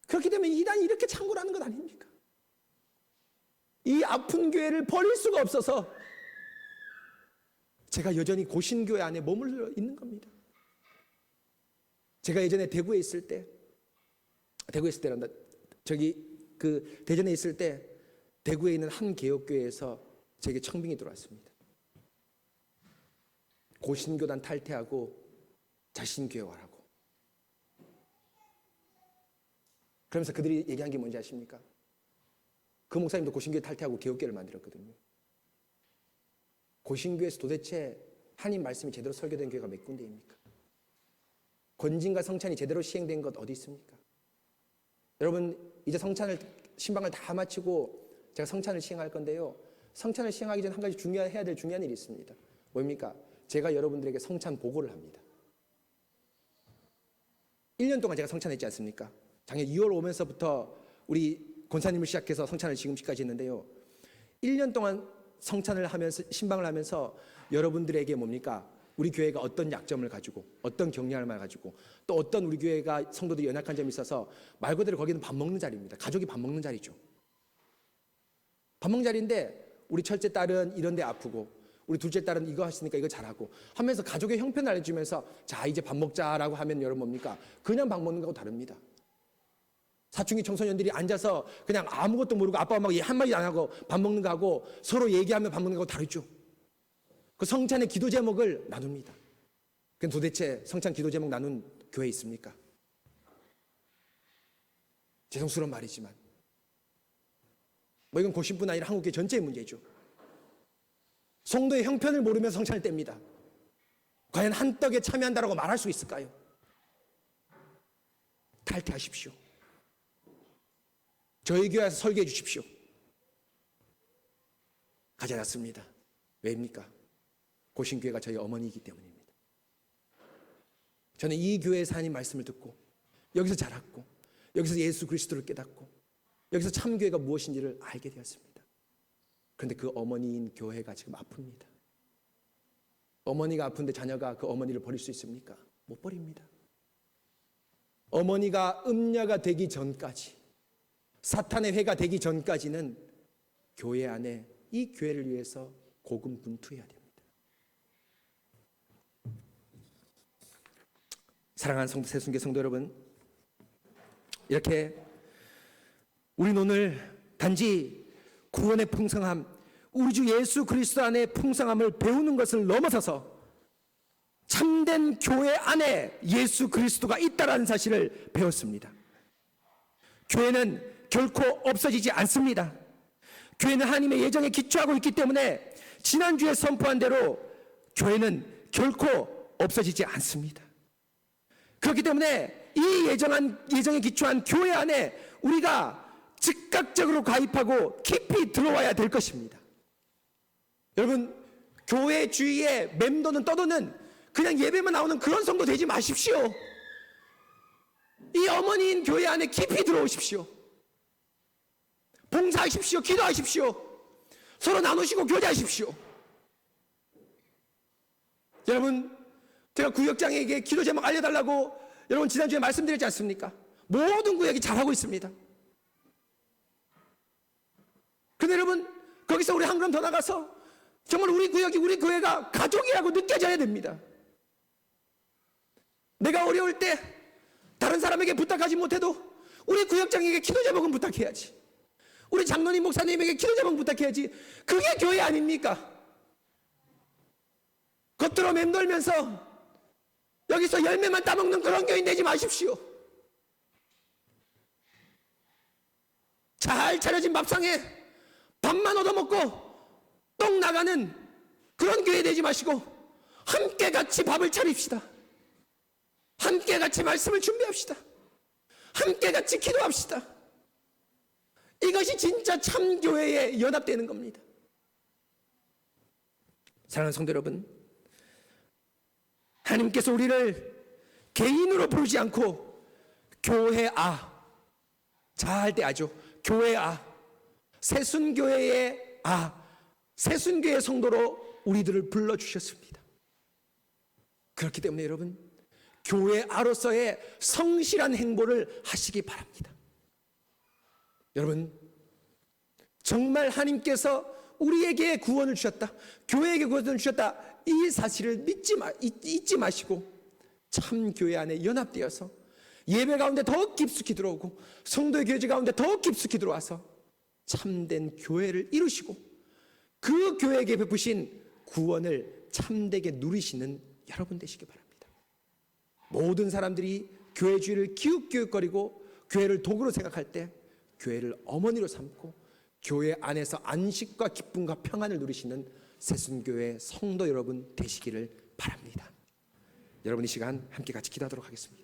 그렇기 때문에 이단이 이렇게 창궐하는 것 아닙니까? 이 아픈 교회를 버릴 수가 없어서 제가 여전히 고신교회 안에 머물러 있는 겁니다. 제가 예전에 대구에 있을 때란다. 저기 그 대전에 있을 때 대구에 있는 한 개혁교회에서 제게 청빙이 들어왔습니다. 고신교단 탈퇴하고 자신교회 와라고. 그러면서 그들이 얘기한 게 뭔지 아십니까? 그 목사님도 고신교회 탈퇴하고 개혁교회를 만들었거든요. 고신교회에서 도대체 하나님 말씀이 제대로 설교된 교회가 몇 군데입니까? 권징과 성찬이 제대로 시행된 것 어디 있습니까? 여러분, 이제 신방을 다 마치고 제가 성찬을 시행할 건데요. 성찬을 시행하기 전에 한 가지 해야 될 중요한 일이 있습니다. 뭡니까? 제가 여러분들에게 성찬 보고를 합니다. 1년 동안 제가 성찬했지 않습니까? 작년 2월 오면서부터 우리 권사님을 시작해서 성찬을 지금까지 했는데요. 1년 동안 성찬을 하면서, 신방을 하면서 여러분들에게 뭡니까? 우리 교회가 어떤 약점을 가지고, 어떤 경량을 가지고, 또 어떤 우리 교회가 성도들이 연약한 점이 있어서 말 그대로 거기는 밥 먹는 자리입니다. 가족이 밥 먹는 자리죠. 밥 먹는 자리인데 우리 첫째 딸은 이런 데 아프고 우리 둘째 딸은 이거 하시니까 이거 잘하고 하면서 가족의 형편을 알려주면서 자 이제 밥 먹자라고 하면 여러분 뭡니까? 그냥 밥 먹는 거하고 다릅니다. 사춘기 청소년들이 앉아서 그냥 아무것도 모르고 아빠 엄마가 한마디 안 하고 밥 먹는 거하고 서로 얘기하며 밥 먹는 거하고 다르죠. 그 성찬의 기도 제목을 나눕니다. 그럼 도대체 성찬 기도 제목 나눈 교회 있습니까? 죄송스러운 말이지만 이건 고신뿐 아니라 한국교회 전체의 문제죠. 성도의 형편을 모르면서 성찬을 뗍니다. 과연 한 떡에 참여한다라고 말할 수 있을까요? 탈퇴하십시오. 저희 교회에서 설교해 주십시오. 가지 않았습니다. 왜입니까? 고신교회가 저희 어머니이기 때문입니다. 저는 이 교회에서 하나님 말씀을 듣고 여기서 자랐고 여기서 예수 그리스도를 깨닫고 여기서 참교회가 무엇인지를 알게 되었습니다. 그런데 그 어머니인 교회가 지금 아픕니다. 어머니가 아픈데 자녀가 그 어머니를 버릴 수 있습니까? 못 버립니다. 어머니가 음녀가 되기 전까지, 사탄의 회가 되기 전까지는 교회 안에 이 교회를 위해서 고군분투해야 됩니다. 사랑하는 새순교 성도 여러분, 이렇게 우리는 오늘 단지 구원의 풍성함, 우리 주 예수 그리스도 안에 풍성함을 배우는 것을 넘어서서 참된 교회 안에 예수 그리스도가 있다는 사실을 배웠습니다. 교회는 결코 없어지지 않습니다. 교회는 하나님의 예정에 기초하고 있기 때문에 지난주에 선포한 대로 교회는 결코 없어지지 않습니다. 그렇기 때문에 이 예정에 기초한 교회 안에 우리가 즉각적으로 가입하고 깊이 들어와야 될 것입니다. 여러분, 교회 주위에 맴도는 떠도는 그냥 예배만 나오는 그런 성도 되지 마십시오. 이 어머니인 교회 안에 깊이 들어오십시오. 봉사하십시오. 기도하십시오. 서로 나누시고 교제하십시오. 여러분, 제가 구역장에게 기도 제목 알려달라고 여러분 지난주에 말씀드렸지 않습니까? 모든 구역이 잘하고 있습니다. 근데 여러분, 거기서 우리 한 걸음 더 나가서 정말 우리 구역이, 우리 교회가 가족이라고 느껴져야 됩니다. 내가 어려울 때 다른 사람에게 부탁하지 못해도 우리 구역장에게 기도 제목은 부탁해야지. 우리 장로님 목사님에게 기도 제목 부탁해야지. 그게 교회 아닙니까? 겉으로 맴돌면서 여기서 열매만 따먹는 그런 교인 되지 마십시오. 잘 차려진 밥상에 밥만 얻어먹고 똥 나가는 그런 교회 되지 마시고 함께 같이 밥을 차립시다. 함께 같이 말씀을 준비합시다. 함께 같이 기도합시다. 이것이 진짜 참교회에 연합되는 겁니다. 사랑하는 성도 여러분, 하나님께서 우리를 개인으로 부르지 않고 교회아, 자할 때 아죠. 교회아, 새순교회의 새순교회 성도로 우리들을 불러주셨습니다. 그렇기 때문에 여러분, 교회아로서의 성실한 행보를 하시기 바랍니다. 여러분, 정말 하나님께서 우리에게 구원을 주셨다, 교회에게 구원을 주셨다, 이 사실을 잊지 마시고 참 교회 안에 연합되어서 예배 가운데 더욱 깊숙이 들어오고 성도의 교제 가운데 더욱 깊숙이 들어와서 참된 교회를 이루시고 그 교회에게 베푸신 구원을 참되게 누리시는 여러분 되시기 바랍니다. 모든 사람들이 교회 주의를 기웃기웃거리고 교회를 도구로 생각할 때 교회를 어머니로 삼고 교회 안에서 안식과 기쁨과 평안을 누리시는 새순교회 성도 여러분 되시기를 바랍니다. 여러분 이 시간 함께 같이 기도하도록 하겠습니다.